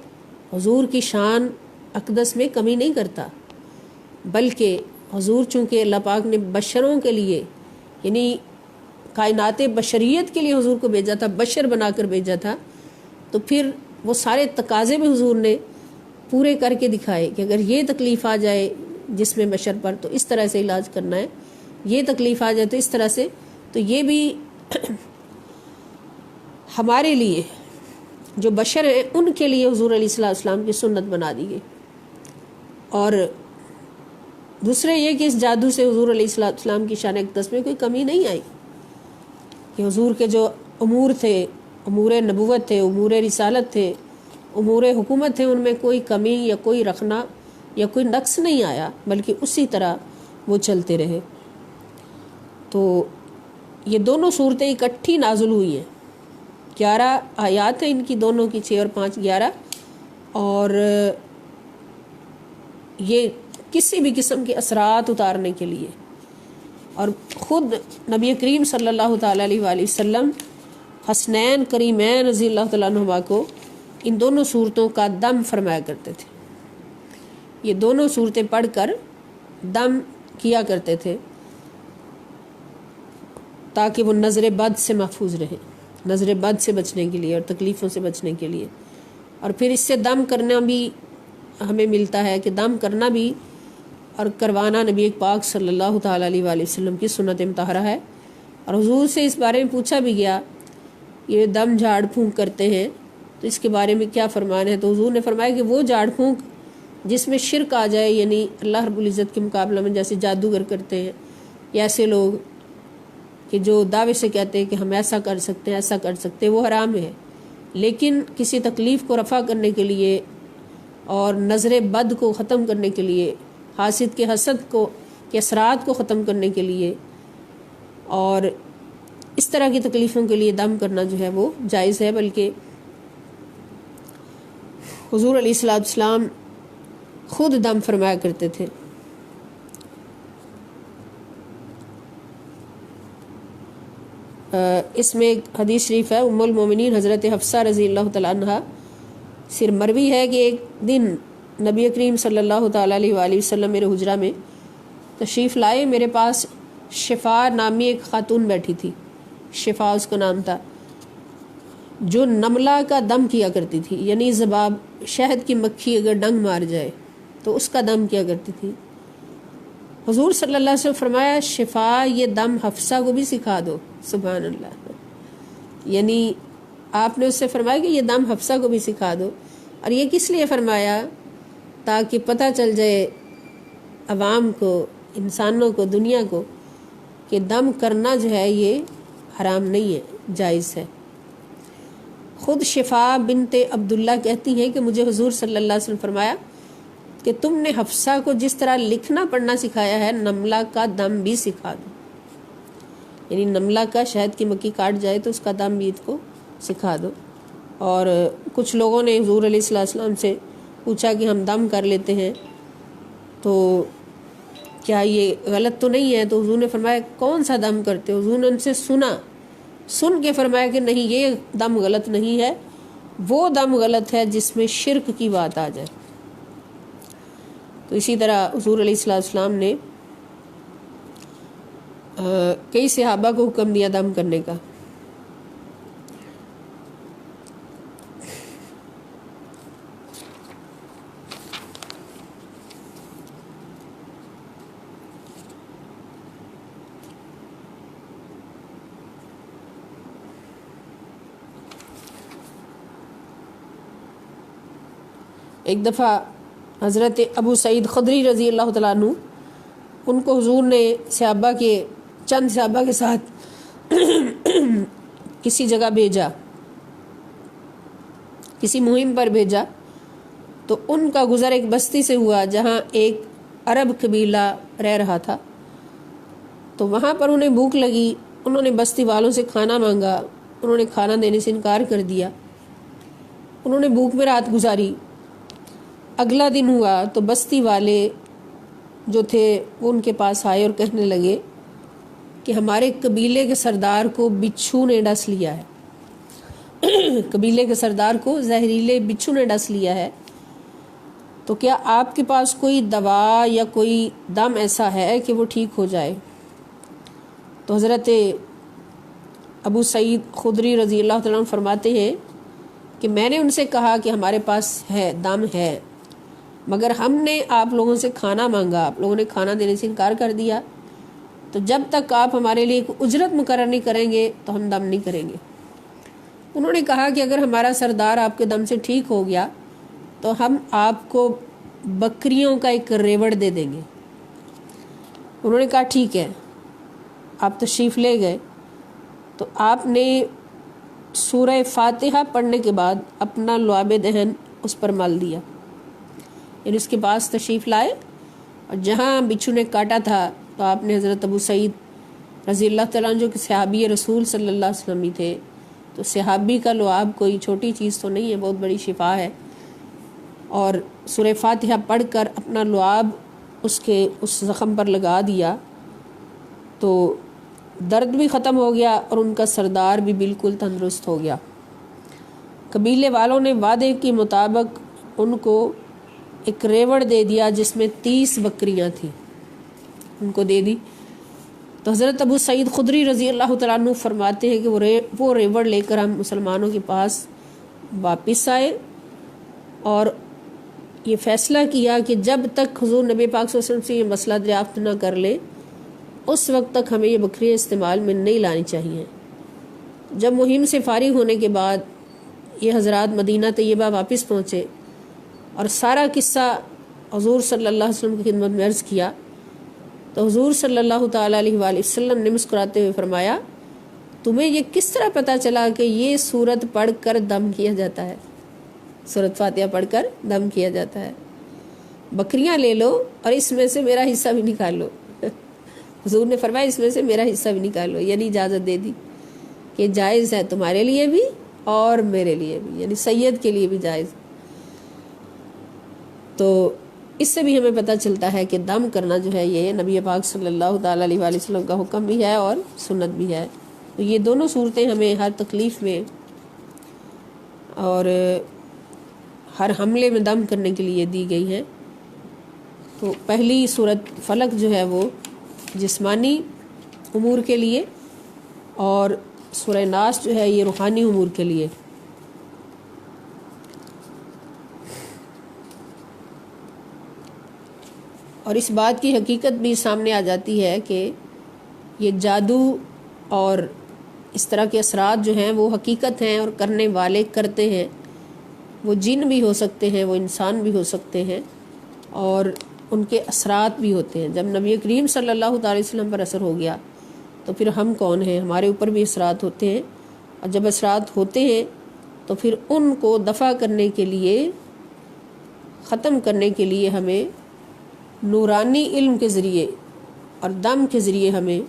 حضور کی شان اقدس میں کمی نہیں کرتا، بلکہ حضور چونکہ اللہ پاک نے بشروں کے لیے، یعنی کائنات بشریت کے لیے حضور کو بھیجا تھا، بشر بنا کر بھیجا تھا، تو پھر وہ سارے تقاضے بھی حضور نے پورے کر کے دکھائے کہ اگر یہ تکلیف آ جائے جسم بشر پر تو اس طرح سے علاج کرنا ہے، یہ تکلیف آ جائے تو اس طرح سے۔ تو یہ بھی ہمارے لیے جو بشر ہیں ان کے لیے حضور علیہ السلام کی سنت بنا دی گئی۔ اور دوسرے یہ کہ اس جادو سے حضور علیہ السلام کی شان اقدس میں کوئی کمی نہیں آئی، کہ حضور کے جو امور تھے، امور نبوت تھے، امور رسالت تھے، امور حکومت تھے، ان میں کوئی کمی یا کوئی رکھنا یا کوئی نقص نہیں آیا، بلکہ اسی طرح وہ چلتے رہے۔ تو یہ دونوں صورتیں اکٹھی نازل ہوئی ہیں، 11 آیات ہیں ان کی، دونوں کی 6 اور 5 11، اور یہ کسی بھی قسم کے اثرات اتارنے کے لیے۔ اور خود نبی کریم صلی اللہ تعالیٰ علیہ وآلہ وسلم حسنین کریمین رضی اللہ تعالیٰ عنہما کو ان دونوں صورتوں کا دم فرمایا کرتے تھے، یہ دونوں صورتیں پڑھ کر دم کیا کرتے تھے تاکہ وہ نظر بد سے محفوظ رہیں، نظر بد سے بچنے کے لیے اور تکلیفوں سے بچنے کے لیے۔ اور پھر اس سے دم کرنا بھی ہمیں ملتا ہے کہ دم کرنا بھی اور کروانا نبی پاک صلی اللہ تعالیٰ علیہ وآلہ وسلم کی سنت مطہرہ ہے۔ اور حضور سے اس بارے میں پوچھا بھی گیا، یہ دم جھاڑ پھونک کرتے ہیں تو اس کے بارے میں کیا فرمان ہے، تو حضور نے فرمایا کہ وہ جھاڑ پھونک جس میں شرک آ جائے، یعنی اللہ رب العزت کے مقابلہ میں جیسے جادوگر کرتے ہیں یا ایسے لوگ کہ جو دعوے سے کہتے ہیں کہ ہم ایسا کر سکتے ہیں ایسا کر سکتے ہیں، وہ حرام ہے، لیکن کسی تکلیف کو رفع کرنے کے لیے اور نظر بد کو ختم کرنے کے لیے، حاسد کے حسد کو کے اثرات کو ختم کرنے کے لیے اور اس طرح کی تکلیفوں کے لیے دم کرنا جو ہے وہ جائز ہے۔ بلکہ حضور علیہ الصلوۃ والسلام خود دم فرمایا کرتے تھے۔ اس میں ایک حدیث شریف ہے، ام المومنین حضرت حفصہ رضی اللہ تعالیٰ عنہ سے مروی ہے کہ ایک دن نبی کریم صلی اللہ تعالیٰ علیہ وآلہ وسلم میرے حجرہ میں تشریف لائے، میرے پاس شفا نامی ایک خاتون بیٹھی تھی، شفا اس کا نام تھا، جو نملہ کا دم کیا کرتی تھی، یعنی زباب شہد کی مکھی اگر ڈنگ مار جائے تو اس کا دم کیا کرتی تھی۔ حضور صلی اللہ علیہ وسلم فرمایا شفا یہ دم حفصہ کو بھی سکھا دو، سبحان اللہ، یعنی آپ نے اس سے فرمایا کہ یہ دم حفصہ کو بھی سکھا دو۔ اور یہ کس لیے فرمایا؟ تاکہ پتہ چل جائے عوام کو، انسانوں کو، دنیا کو کہ دم کرنا جو ہے یہ حرام نہیں ہے، جائز ہے۔ خود شفا بنت عبداللہ کہتی ہیں کہ مجھے حضور صلی اللہ علیہ وسلم فرمایا کہ تم نے حفصہ کو جس طرح لکھنا پڑھنا سکھایا ہے نملہ کا دم بھی سکھا دو، یعنی نملہ کا شہد کی مکھی کاٹ جائے تو اس کا دم بھی کو سکھا دو۔ اور کچھ لوگوں نے حضور علیہ الصلوۃ والسلام سے پوچھا کہ ہم دم کر لیتے ہیں تو کیا یہ غلط تو نہیں ہے؟ تو حضور نے فرمایا کون سا دم کرتے ہو؟ حضور نے ان سے سن کے فرمایا کہ نہیں، یہ دم غلط نہیں ہے، وہ دم غلط ہے جس میں شرک کی بات آ جائے۔ تو اسی طرح حضور علیہ الصلوۃ والسلام نے کئی صحابہ کو حکم دیا دم کرنے کا۔ ایک دفعہ حضرت ابو سعید خدری رضی اللہ تعالیٰ عنہ، ان کو حضور نے چند صحابہ کے ساتھ کسی جگہ بھیجا، کسی مہم پر بھیجا، تو ان کا گزر ایک بستی سے ہوا جہاں ایک عرب قبیلہ رہ رہا تھا۔ تو وہاں پر انہیں بھوک لگی، انہوں نے بستی والوں سے کھانا مانگا، انہوں نے کھانا دینے سے انکار کر دیا، انہوں نے بھوک میں رات گزاری۔ اگلا دن ہوا تو بستی والے جو تھے وہ ان کے پاس آئے اور کہنے لگے کہ ہمارے قبیلے کے سردار کو بچھو نے ڈس لیا ہے، قبیلے کے سردار کو زہریلے بچھو نے ڈس لیا ہے، تو کیا آپ کے پاس کوئی دوا یا کوئی دم ایسا ہے کہ وہ ٹھیک ہو جائے؟ تو حضرت ابو سعید خدری رضی اللہ تعالیٰ عنہ فرماتے ہیں کہ میں نے ان سے کہا کہ ہمارے پاس ہے، دم ہے، مگر ہم نے آپ لوگوں سے کھانا مانگا، آپ لوگوں نے کھانا دینے سے انکار کر دیا، تو جب تک آپ ہمارے لیے ایک اجرت مقرر نہیں کریں گے تو ہم دم نہیں کریں گے۔ انہوں نے کہا کہ اگر ہمارا سردار آپ کے دم سے ٹھیک ہو گیا تو ہم آپ کو بکریوں کا ایک ریوڑ دے دیں گے۔ انہوں نے کہا ٹھیک ہے، آپ تشریف لے گئے، تو آپ نے سورہ فاتحہ پڑھنے کے بعد اپنا لعاب دہن اس پر مل دیا، یعنی اس کے پاس تشریف لائے اور جہاں بچھو نے کاٹا تھا تو آپ نے حضرت ابو سعید رضی اللہ تعالیٰ عنہ جو کہ صحابی رسول صلی اللہ علیہ وسلم ہی تھے، تو صحابی کا لعاب کوئی چھوٹی چیز تو نہیں ہے، بہت بڑی شفا ہے، اور سورہ فاتحہ پڑھ کر اپنا لعاب اس زخم پر لگا دیا تو درد بھی ختم ہو گیا اور ان کا سردار بھی بالکل تندرست ہو گیا۔ قبیلے والوں نے وعدے کے مطابق ان کو ایک ریوڑ دے دیا جس میں 30 بکریاں تھیں، ان کو دے دی۔ تو حضرت ابو سعید خدری رضی اللہ تعالیٰ عنہ فرماتے ہیں کہ وہ ریوڑ لے کر ہم مسلمانوں کے پاس واپس آئے اور یہ فیصلہ کیا کہ جب تک حضور نبی پاک صلی اللہ علیہ وسلم سے یہ مسئلہ دریافت نہ کر لے اس وقت تک ہمیں یہ بکریاں استعمال میں نہیں لانی چاہیے۔ جب مہم سے فارغ ہونے کے بعد یہ حضرات مدینہ طیبہ واپس پہنچے اور سارا قصہ حضور صلی اللہ علیہ وسلم کی خدمت میں عرض کیا، تو حضور صلی اللہ تعالیٰ علیہ وآلہ وسلم نے مسکراتے ہوئے فرمایا تمہیں یہ کس طرح پتہ چلا کہ یہ سورت پڑھ کر دم کیا جاتا ہے؟ سورت فاتحہ پڑھ کر دم کیا جاتا ہے۔ بکریاں لے لو اور اس میں سے میرا حصہ بھی نکال لو۔ حضور نے فرمایا اس میں سے میرا حصہ بھی نکال لو، یعنی اجازت دے دی کہ جائز ہے تمہارے لیے بھی اور میرے لیے بھی، یعنی سید کے لیے بھی جائز۔ تو اس سے بھی ہمیں پتہ چلتا ہے کہ دم کرنا جو ہے یہ نبی پاک صلی اللہ تعالیٰ علیہ وآلہ وسلم کا حکم بھی ہے اور سنت بھی ہے۔ تو یہ دونوں صورتیں ہمیں ہر تکلیف میں اور ہر حملے میں دم کرنے کے لیے دی گئی ہیں۔ تو پہلی صورت فلق جو ہے وہ جسمانی امور کے لیے، اور سورہ ناس جو ہے یہ روحانی امور کے لیے۔ اور اس بات کی حقیقت بھی سامنے آ جاتی ہے کہ یہ جادو اور اس طرح کے اثرات جو ہیں وہ حقیقت ہیں، اور کرنے والے کرتے ہیں۔ وہ جن بھی ہو سکتے ہیں، وہ انسان بھی ہو سکتے ہیں، اور ان کے اثرات بھی ہوتے ہیں۔ جب نبی کریم صلی اللہ تعالی وسلم پر اثر ہو گیا تو پھر ہم کون ہیں؟ ہمارے اوپر بھی اثرات ہوتے ہیں، اور جب اثرات ہوتے ہیں تو پھر ان کو دفع کرنے کے لیے، ختم کرنے کے لیے ہمیں نورانی علم کے ذریعے اور دم کے ذریعے ہمیں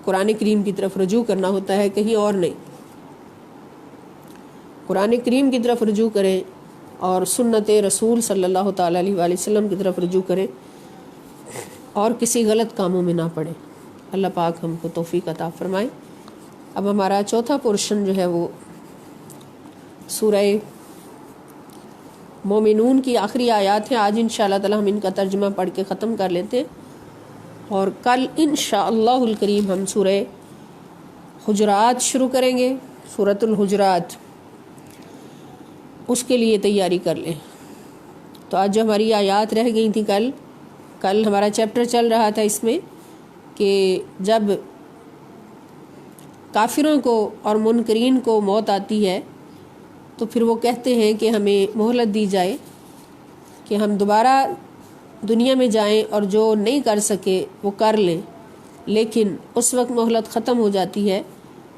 قرآن کریم کی طرف رجوع کرنا ہوتا ہے، کہیں اور نہیں۔ قرآن کریم کی طرف رجوع کریں اور سنت رسول صلی اللہ تعالیٰ علیہ وآلہ وسلم کی طرف رجوع کریں، اور کسی غلط کاموں میں نہ پڑیں۔ اللہ پاک ہم کو توفیق عطا فرمائے۔ اب ہمارا چوتھا پورشن جو ہے وہ سورہ مومنون کی آخری آیات ہیں۔ آج انشاءاللہ تعالی ہم ان کا ترجمہ پڑھ کے ختم کر لیتے ہیں، اور کل انشاءاللہ الکریم ہم سورہ حجرات شروع کریں گے، سورۃ الحجرات، اس کے لیے تیاری کر لیں۔ تو آج جو ہماری آیات رہ گئی تھیں کل ہمارا چیپٹر چل رہا تھا اس میں کہ جب کافروں کو اور منکرین کو موت آتی ہے تو پھر وہ کہتے ہیں کہ ہمیں مہلت دی جائے کہ ہم دوبارہ دنیا میں جائیں اور جو نہیں کر سکے وہ کر لیں، لیکن اس وقت مہلت ختم ہو جاتی ہے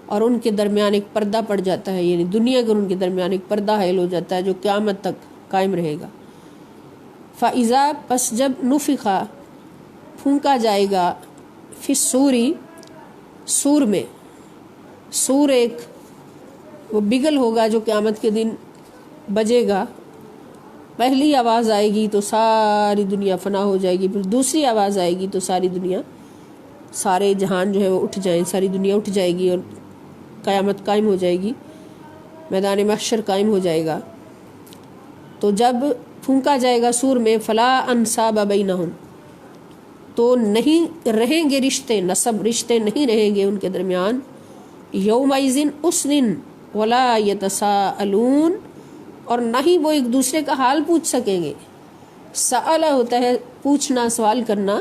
اور ان کے درمیان ایک پردہ پڑ جاتا ہے، یعنی دنیا کے ان کے درمیان ایک پردہ حائل ہو جاتا ہے جو قیامت تک قائم رہے گا۔ فَإِذَا پس جب نفخا پھونکا جائے گا، فی الصوری سور میں، سور ایک وہ بگل ہوگا جو قیامت کے دن بجے گا۔ پہلی آواز آئے گی تو ساری دنیا فنا ہو جائے گی، پھر دوسری آواز آئے گی تو ساری دنیا، سارے جہان جو ہے وہ اٹھ جائیں، ساری دنیا اٹھ جائے گی اور قیامت قائم ہو جائے گی، میدان محشر قائم ہو جائے گا۔ تو جب پھونکا جائے گا سور میں، فلا انصاب بینہم، تو نہیں رہیں گے رشتے، نسب رشتے نہیں رہیں گے ان کے درمیان، یومئذ اس دن، ولا یتساءلون، اور نہ ہی وہ ایک دوسرے کا حال پوچھ سکیں گے۔ سألہ ہوتا ہے پوچھنا، سوال کرنا،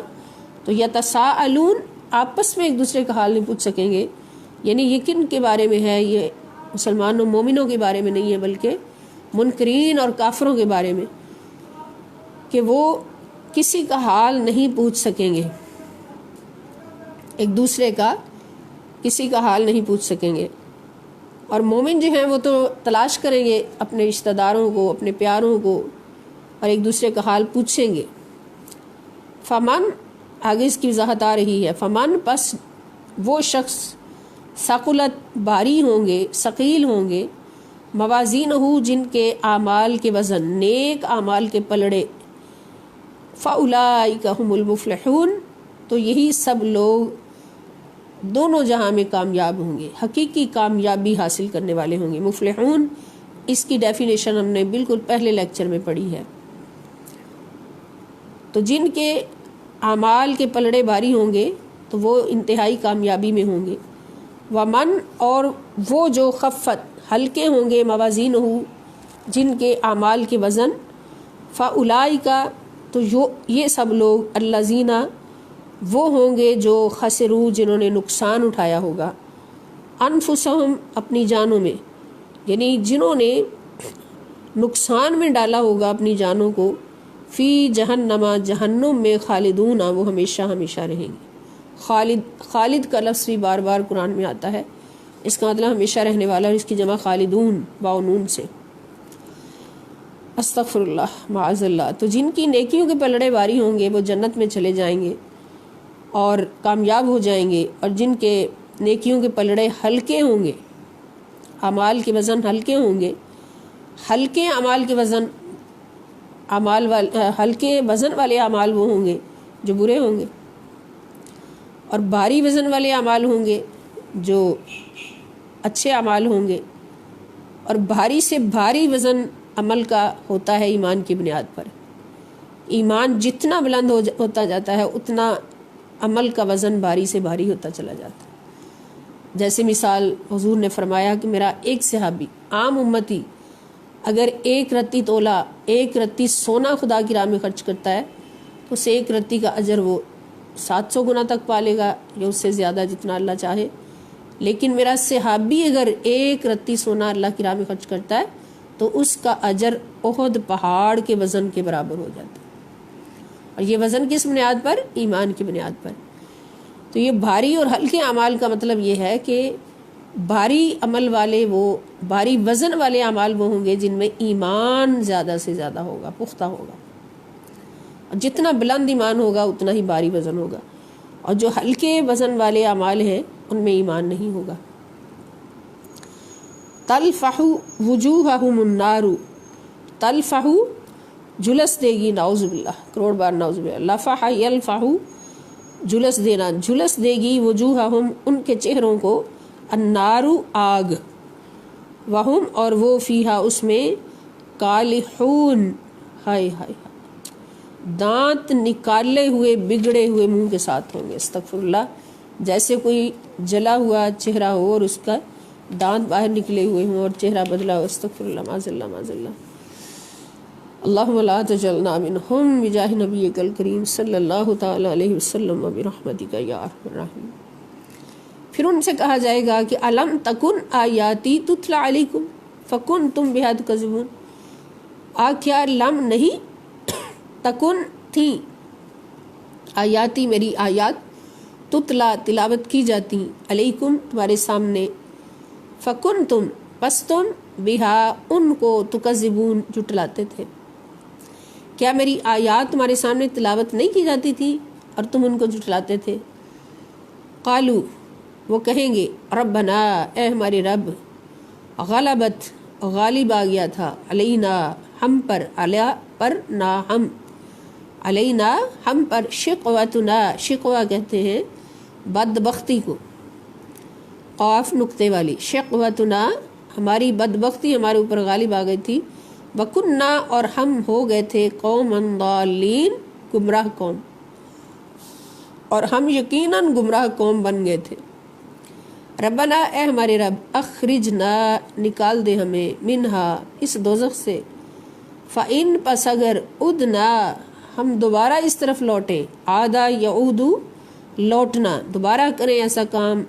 تو یتساءلون آپس میں ایک دوسرے کا حال نہیں پوچھ سکیں گے، یعنی یہ کن کے بارے میں ہے؟ یہ مسلمانوں مومنوں کے بارے میں نہیں ہے، بلکہ منکرین اور کافروں کے بارے میں، کہ وہ کسی کا حال نہیں پوچھ سکیں گے، ایک دوسرے کا کسی کا حال نہیں پوچھ سکیں گے۔ اور مومن جو ہیں وہ تو تلاش کریں گے اپنے رشتہ داروں کو، اپنے پیاروں کو، اور ایک دوسرے کا حال پوچھیں گے۔ فمن، آگے اس کی وضاحت آ رہی ہے، فمن پس وہ شخص، ثقلت باری ہوں گے، ثقیل ہوں گے، موازینہ جن کے اعمال کے وزن، نیک اعمال کے پلڑے، فاولئک هم المفلحون، تو یہی سب لوگ دونوں جہاں میں کامیاب ہوں گے، حقیقی کامیابی حاصل کرنے والے ہوں گے۔ مفلحون اس کی ڈیفینیشن ہم نے بالکل پہلے لیکچر میں پڑھی ہے۔ تو جن کے اعمال کے پلڑے بھاری ہوں گے تو وہ انتہائی کامیابی میں ہوں گے۔ ومن، اور وہ جو خفت ہلکے ہوں گے، موازینہ جن کے اعمال کے وزن، فاولئک، تو یہ سب لوگ، الذین وہ ہوں گے جو خسرو جنہوں نے نقصان اٹھایا ہوگا، انفسہم اپنی جانوں میں، یعنی جنہوں نے نقصان میں ڈالا ہوگا اپنی جانوں کو، فی جہنما جہنم میں خالدون وہ ہمیشہ ہمیشہ رہیں گے۔ خالد کا لفظ بھی بار بار قرآن میں آتا ہے، اس کا مطلب ہمیشہ رہنے والا، اور اس کی جمع خالدون باونون سے، استغفر اللہ معاذ اللہ۔ تو جن کی نیکیوں کے پلڑے بھاری ہوں گے وہ جنت میں چلے جائیں گے اور کامیاب ہو جائیں گے، اور جن کے نیکیوں کے پلڑے ہلکے ہوں گے، اعمال کے وزن ہلکے ہوں گے، ہلکے اعمال کے وزن ہلکے وزن والے اعمال وہ ہوں گے جو برے ہوں گے، اور بھاری وزن والے اعمال ہوں گے جو اچھے اعمال ہوں گے۔ اور بھاری سے بھاری وزن عمل کا ہوتا ہے ایمان کی بنیاد پر۔ ایمان جتنا بلند ہوتا جاتا ہے اتنا عمل کا وزن بھاری سے بھاری ہوتا چلا جاتا ہے۔ جیسے مثال حضور نے فرمایا کہ میرا ایک صحابی عام امتی اگر ایک رتی تولا، ایک رتی سونا خدا کی راہ میں خرچ کرتا ہے تو اس ایک رتی کا اجر وہ 700 گنا تک پالے گا یا اس سے زیادہ جتنا اللہ چاہے۔ لیکن میرا صحابی اگر ایک رتی سونا اللہ کی راہ میں خرچ کرتا ہے تو اس کا اجر احد پہاڑ کے وزن کے برابر ہو جاتا ہے۔ اور یہ وزن کس بنیاد پر؟ ایمان کی بنیاد پر۔ تو یہ بھاری اور ہلکے اعمال کا مطلب یہ ہے کہ بھاری عمل والے وہ بھاری وزن والے اعمال وہ ہوں گے جن میں ایمان زیادہ سے زیادہ ہوگا، پختہ ہوگا، اور جتنا بلند ایمان ہوگا اتنا ہی بھاری وزن ہوگا، اور جو ہلکے وزن والے اعمال ہیں ان میں ایمان نہیں ہوگا۔ تلفح وجوہہم النار، تلفح جھلس دے گی، نعوذ باللہ، کروڑ بار نعوذ باللہ، لفح یلفح جھلس دینا، جھلس دے گی وجوہہم ان کے چہروں کو، النار آگ، وہم اور وہ فیہا اس میں، کالحون ہائے ہائے دانت نکالے ہوئے بگڑے ہوئے منہ کے ساتھ ہوں گے، استغفر اللہ، جیسے کوئی جلا ہوا چہرہ ہو اور اس کا دانت باہر نکلے ہوئے ہوں اور چہرہ بدلا ہو، استغفر اللہ معاذ اللہ معاذ اللہ۔ اللہم لا تجعلنا منہم بجاہ نبیک الکریم صلی اللہ تعالی علیہ وسلم وبرحمتک یا ارحم الراحمین۔ پھر ان سے کہا جائے گا کہ الم تکن آیاتی تتلی علیکم فکنتم بہا تکذبون، کیا لم نہیں تکن تھی آیاتی میری آیات، تتلا تلاوت کی جاتی، علیکم تمہارے سامنے، فکنتم پس تم بہا ان کو تکذبون جھٹلاتے تھے۔ کیا میری آیات تمہارے سامنے تلاوت نہیں کی جاتی تھی اور تم ان کو جھٹلاتے تھے؟ قالو وہ کہیں گے، ربنا اے ہمارے رب، غلبت غالب آ گیا تھا، علینا ہم پر، علیہ پر نہ ہم، علینا ہم پر، شقوتنا شقوہ کہتے ہیں بدبختی کو، قاف نقطے والی، شقوتنا ہماری بدبختی ہمارے اوپر غالب آ گئی تھی، وکننا اور ہم ہو گئے تھے، قوما ضالین گمراہ قوم، اور ہم یقیناً گمراہ قوم بن گئے تھے۔ ربنا اے ہمارے رب، اخرجنا نکال دے ہمیں، منہا اس دوزخ سے، فإن پس اگر ادنا ہم دوبارہ اس طرف لوٹیں، عادا یعودو لوٹنا، دوبارہ کریں ایسا کام،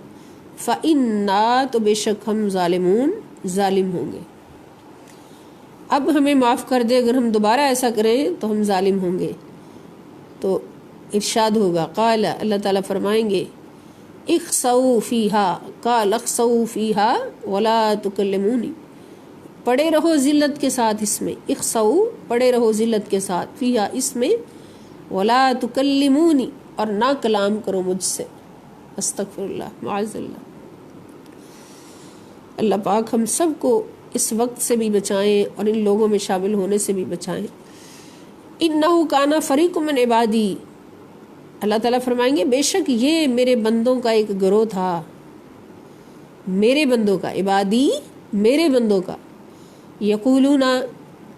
فإنا تو بے شک ہم ظالمون ظالم ہوں گے۔ اب ہمیں معاف کر دے، اگر ہم دوبارہ ایسا کریں تو ہم ظالم ہوں گے۔ تو ارشاد ہوگا، قال اللہ تعالیٰ فرمائیں گے، اخسؤ فیہا، قال اخسؤ فیہا ولا تکلمونی، پڑے رہو ذلت کے ساتھ اس میں، اخسؤ پڑے رہو ذلت کے ساتھ، فیہا اس میں، ولا تکلمونی اور نہ کلام کرو مجھ سے، استغفر اللہ معاذ اللہ۔ اللہ پاک ہم سب کو اس وقت سے بھی بچائیں اور ان لوگوں میں شامل ہونے سے بھی بچائیں۔ انہو کانا فریق من عبادی، اللہ تعالیٰ فرمائیں گے بے شک یہ میرے بندوں کا ایک گروہ تھا، میرے بندوں کا، عبادی میرے بندوں کا، یقولون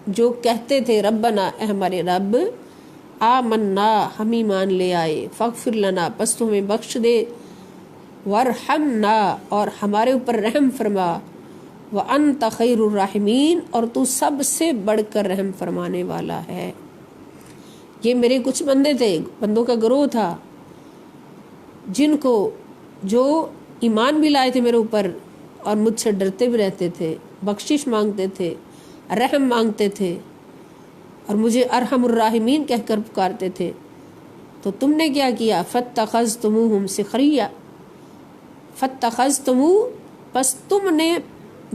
جو کہتے تھے، ربنا اے ہمارے رب، آمنا ہم ایمان لے آئے، فاغفر لنا پس تو ہمیں بخش دے، وارحمنا اور ہمارے اوپر رحم فرما، وانت خیر الراحمین اور تو سب سے بڑھ کر رحم فرمانے والا ہے۔ یہ میرے کچھ بندے تھے، بندوں کا گروہ تھا، جن کو جو ایمان بھی لائے تھے میرے اوپر اور مجھ سے ڈرتے بھی رہتے تھے، بخشش مانگتے تھے، رحم مانگتے تھے، اور مجھے ارحم الراحمین کہہ کر پکارتے تھے، تو تم نے کیا کیا؟ فاتخذتموہم سخریا، فاتخذتمو، پس تم نے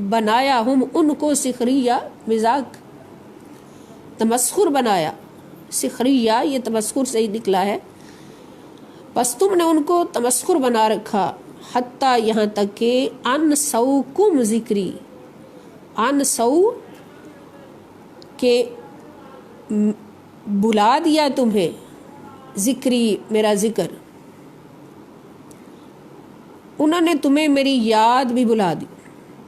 بنایا، ہم ان کو، سخریا مذاق، تمسخر بنایا، سخریا یہ تمسخر سے ہی نکلا ہے، بس تم نے ان کو تمسخر بنا رکھا، حتیٰ یہاں تک کہ انسوکم ذکری، انسو کہ بلا دیا تمہیں، ذکری میرا ذکر، انہوں نے تمہیں میری یاد بھی بلا دی،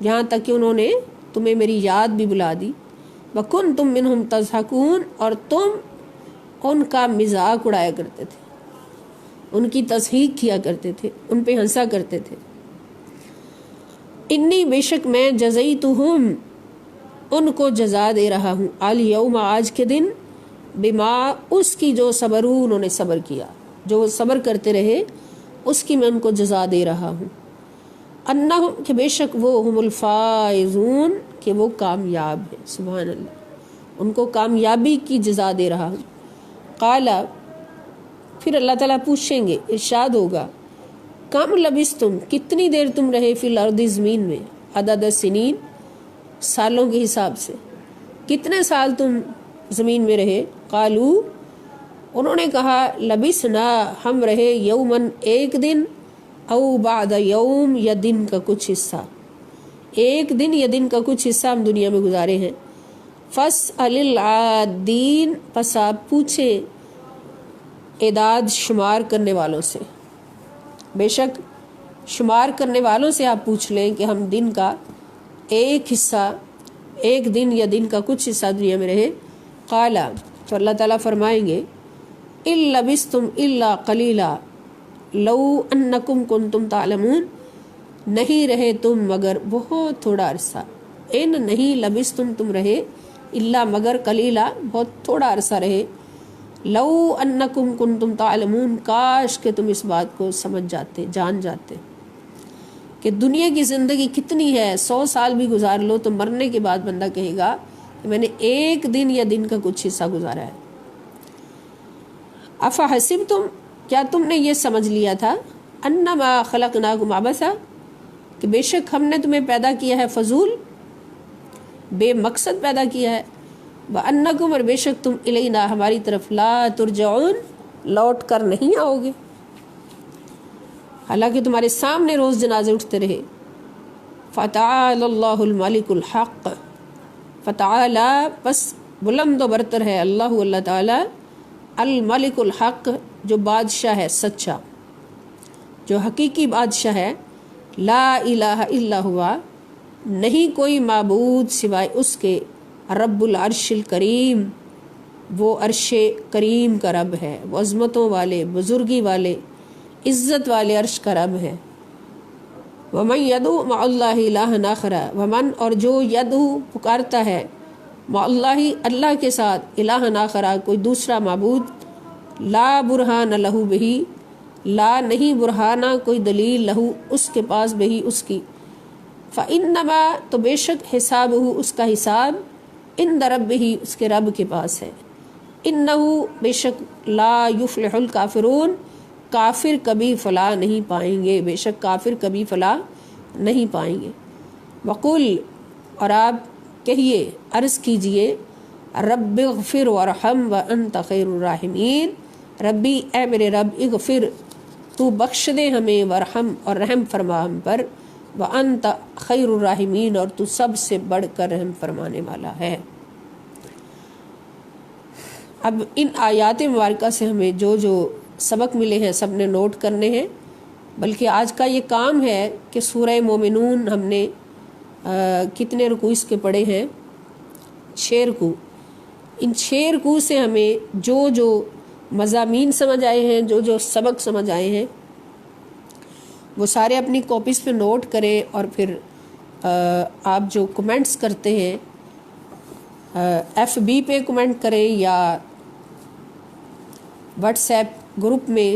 یہاں تک کہ انہوں نے تمہیں میری یاد بھی بلا دی، وَكُنْتُم مِّنْهُمْ تَضْحَكُونَ، اور تم ان کا مذاق اڑایا کرتے تھے، ان کی تضحیک کیا کرتے تھے، ان پہ ہنسا کرتے تھے۔ انی، بے شک میں، جزیتہم، ان کو جزا دے رہا ہوں، الیوم، آج کے دن، بما، اس کی جو صبروا، انہوں نے صبر کیا، جو صبر کرتے رہے اس کی میں ان کو جزا دے رہا ہوں، انہم، کہ بے شک وہ، ہم الفائزون، کہ وہ کامیاب ہے، سبحان اللہ، ان کو کامیابی کی جزا دے رہا ہوں۔ قال، پھر اللہ تعالیٰ پوچھیں گے، ارشاد ہوگا، کم لبثتم، کتنی دیر تم رہے، فی الارض، زمین میں، عدد سنین، سالوں کے حساب سے، کتنے سال تم زمین میں رہے؟ قالو، انہوں نے کہا، لبثنا، ہم رہے، یومن، ایک دن، او بعد یوم، یا دن کا کچھ حصہ، ایک دن یا دن کا کچھ حصہ ہم دنیا میں گزارے ہیں۔ فاسأل العادین، پس آپ پوچھیں اعداد شمار کرنے والوں سے، بے شک شمار کرنے والوں سے آپ پوچھ لیں کہ ہم دن کا ایک حصہ، ایک دن یا دن کا کچھ حصہ دنیا میں رہے۔ قالا، تو اللہ تعالیٰ فرمائیں گے، ان لبثتم الا قلیلا لو انکم کنتم تعلمون، نہیں رہے تم مگر بہت تھوڑا عرصہ، ان نہیں لبثتم، تم رہے، الا مگر، قلیلا بہت تھوڑا عرصہ رہے، لو انکم کنتم تعلمون، کاش کہ تم اس بات کو سمجھ جاتے، جان جاتے کہ دنیا کی زندگی کتنی ہے، 100 سال بھی گزار لو تو مرنے کے بعد بندہ کہے گا کہ میں نے ایک دن یا دن کا کچھ حصہ گزارا ہے۔ افحسبتم، کیا تم نے یہ سمجھ لیا تھا، انما خلقناکم عبثا، کہ بے شک ہم نے تمہیں پیدا کیا ہے فضول، بے مقصد پیدا کیا ہے، وانکم، اور بے شک تم، الینا، ہماری طرف، لا ترجعون، لوٹ کر نہیں آؤ گے، حالانکہ تمہارے سامنے روز جنازے اٹھتے رہے۔ فتعال اللہ الملک الحق، فتعالی، پس بلند و برتر ہے، اللہ، اللہ تعالی، الملک الحق، جو بادشاہ ہے سچا، جو حقیقی بادشاہ ہے، لا الہ الا ہوا، نہیں کوئی معبود سوائے اس کے، رب العرش الکریم، وہ عرش کریم کا رب ہے، وہ عظمتوں والے، بزرگی والے، عزت والے عرش کا رب ہے۔ ومن یدعو مع اللہ الہا آخر، ومن، اور جو، یدعو پکارتا ہے، مع اللہ، اللہ کے ساتھ، الہا آخر، کوئی دوسرا معبود، لا برہان لہو بہی، لا نہیں برہانہ کوئی دلیل، لہو اس کے پاس، بہی اس کی، فإنما، تو بے شک، حسابہ اس کا حساب، عند ربہ اس کے رب کے پاس ہے، انہ بے شک، لا یفلح الکافرون، کافر کبھی فلاح نہیں پائیں گے، بے شک کافر کبھی فلاح نہیں پائیں گے۔ وقل، اور آپ کہیے، عرض کیجئے، رب اغفر وارحم وانت خیر الراحمین، ربی، اے میرے رب، اغفر، تو بخش دے ہمیں، ورحم، اور رحم فرما ہم پر، وانت خیر الراحمین، اور تو سب سے بڑھ کر رحم فرمانے والا ہے۔ اب ان آیات مبارکہ سے ہمیں جو جو سبق ملے ہیں سب نے نوٹ کرنے ہیں، بلکہ آج کا یہ کام ہے کہ سورہ مومنون ہم نے کتنے رکوع اس کے پڑھے ہیں، 6 رکوع، ان 6 رکوع سے ہمیں جو جو مضامین سمجھ آئے ہیں، جو جو سبق سمجھ آئے ہیں، وہ سارے اپنی کاپیز پہ نوٹ کریں، اور پھر آپ جو کمنٹس کرتے ہیں FB پہ کمنٹ کریں، یا واٹس ایپ گروپ میں،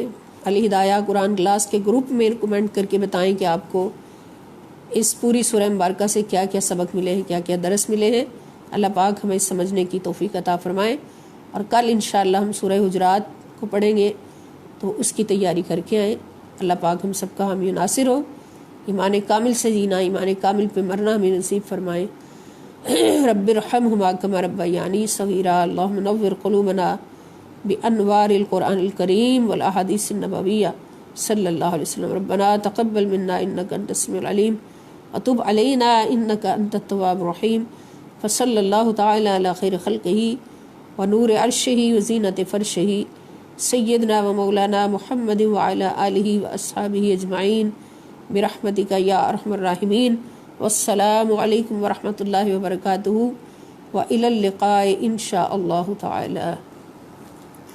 الہدایہ قرآن کلاس کے گروپ میں کمنٹ کر کے بتائیں کہ آپ کو اس پوری سورہ مبارکہ سے کیا کیا سبق ملے ہیں، کیا کیا درس ملے ہیں۔ اللہ پاک ہمیں سمجھنے کی توفیق عطا فرمائے۔ اور کل انشاءاللہ ہم سورہ حجرات کو پڑھیں گے، تو اس کی تیاری کر کے آئیں۔ اللہ پاک ہم سب کا حامی و ناصر ہو، ایمان کامل سے جینا، ایمان کامل پہ مرنا ہمیں نصیب فرمائے۔ رب ارحمہما کما ربیانی صغیرا، اللہم نور قلوبنا بانوار القرآن الکریم والاحادیث النبویہ صلی اللہ علیہ وسلم۔ ربنا تقبل منا انک انت السمیع العلیم وتب علینا انک انت التواب الرحیم۔ فصلی اللہ تعالی علی خیر خلقہ ونور عرشہ وزینت فرشہ سیدنا و مولانا محمد وعلی آلہ واصحابہ اجمعین برحمتک یا ارحم الراحمین۔ والسلام علیکم ورحمۃ اللہ وبرکاتہ وإلی اللقاء ان شاء اللہ تعالی۔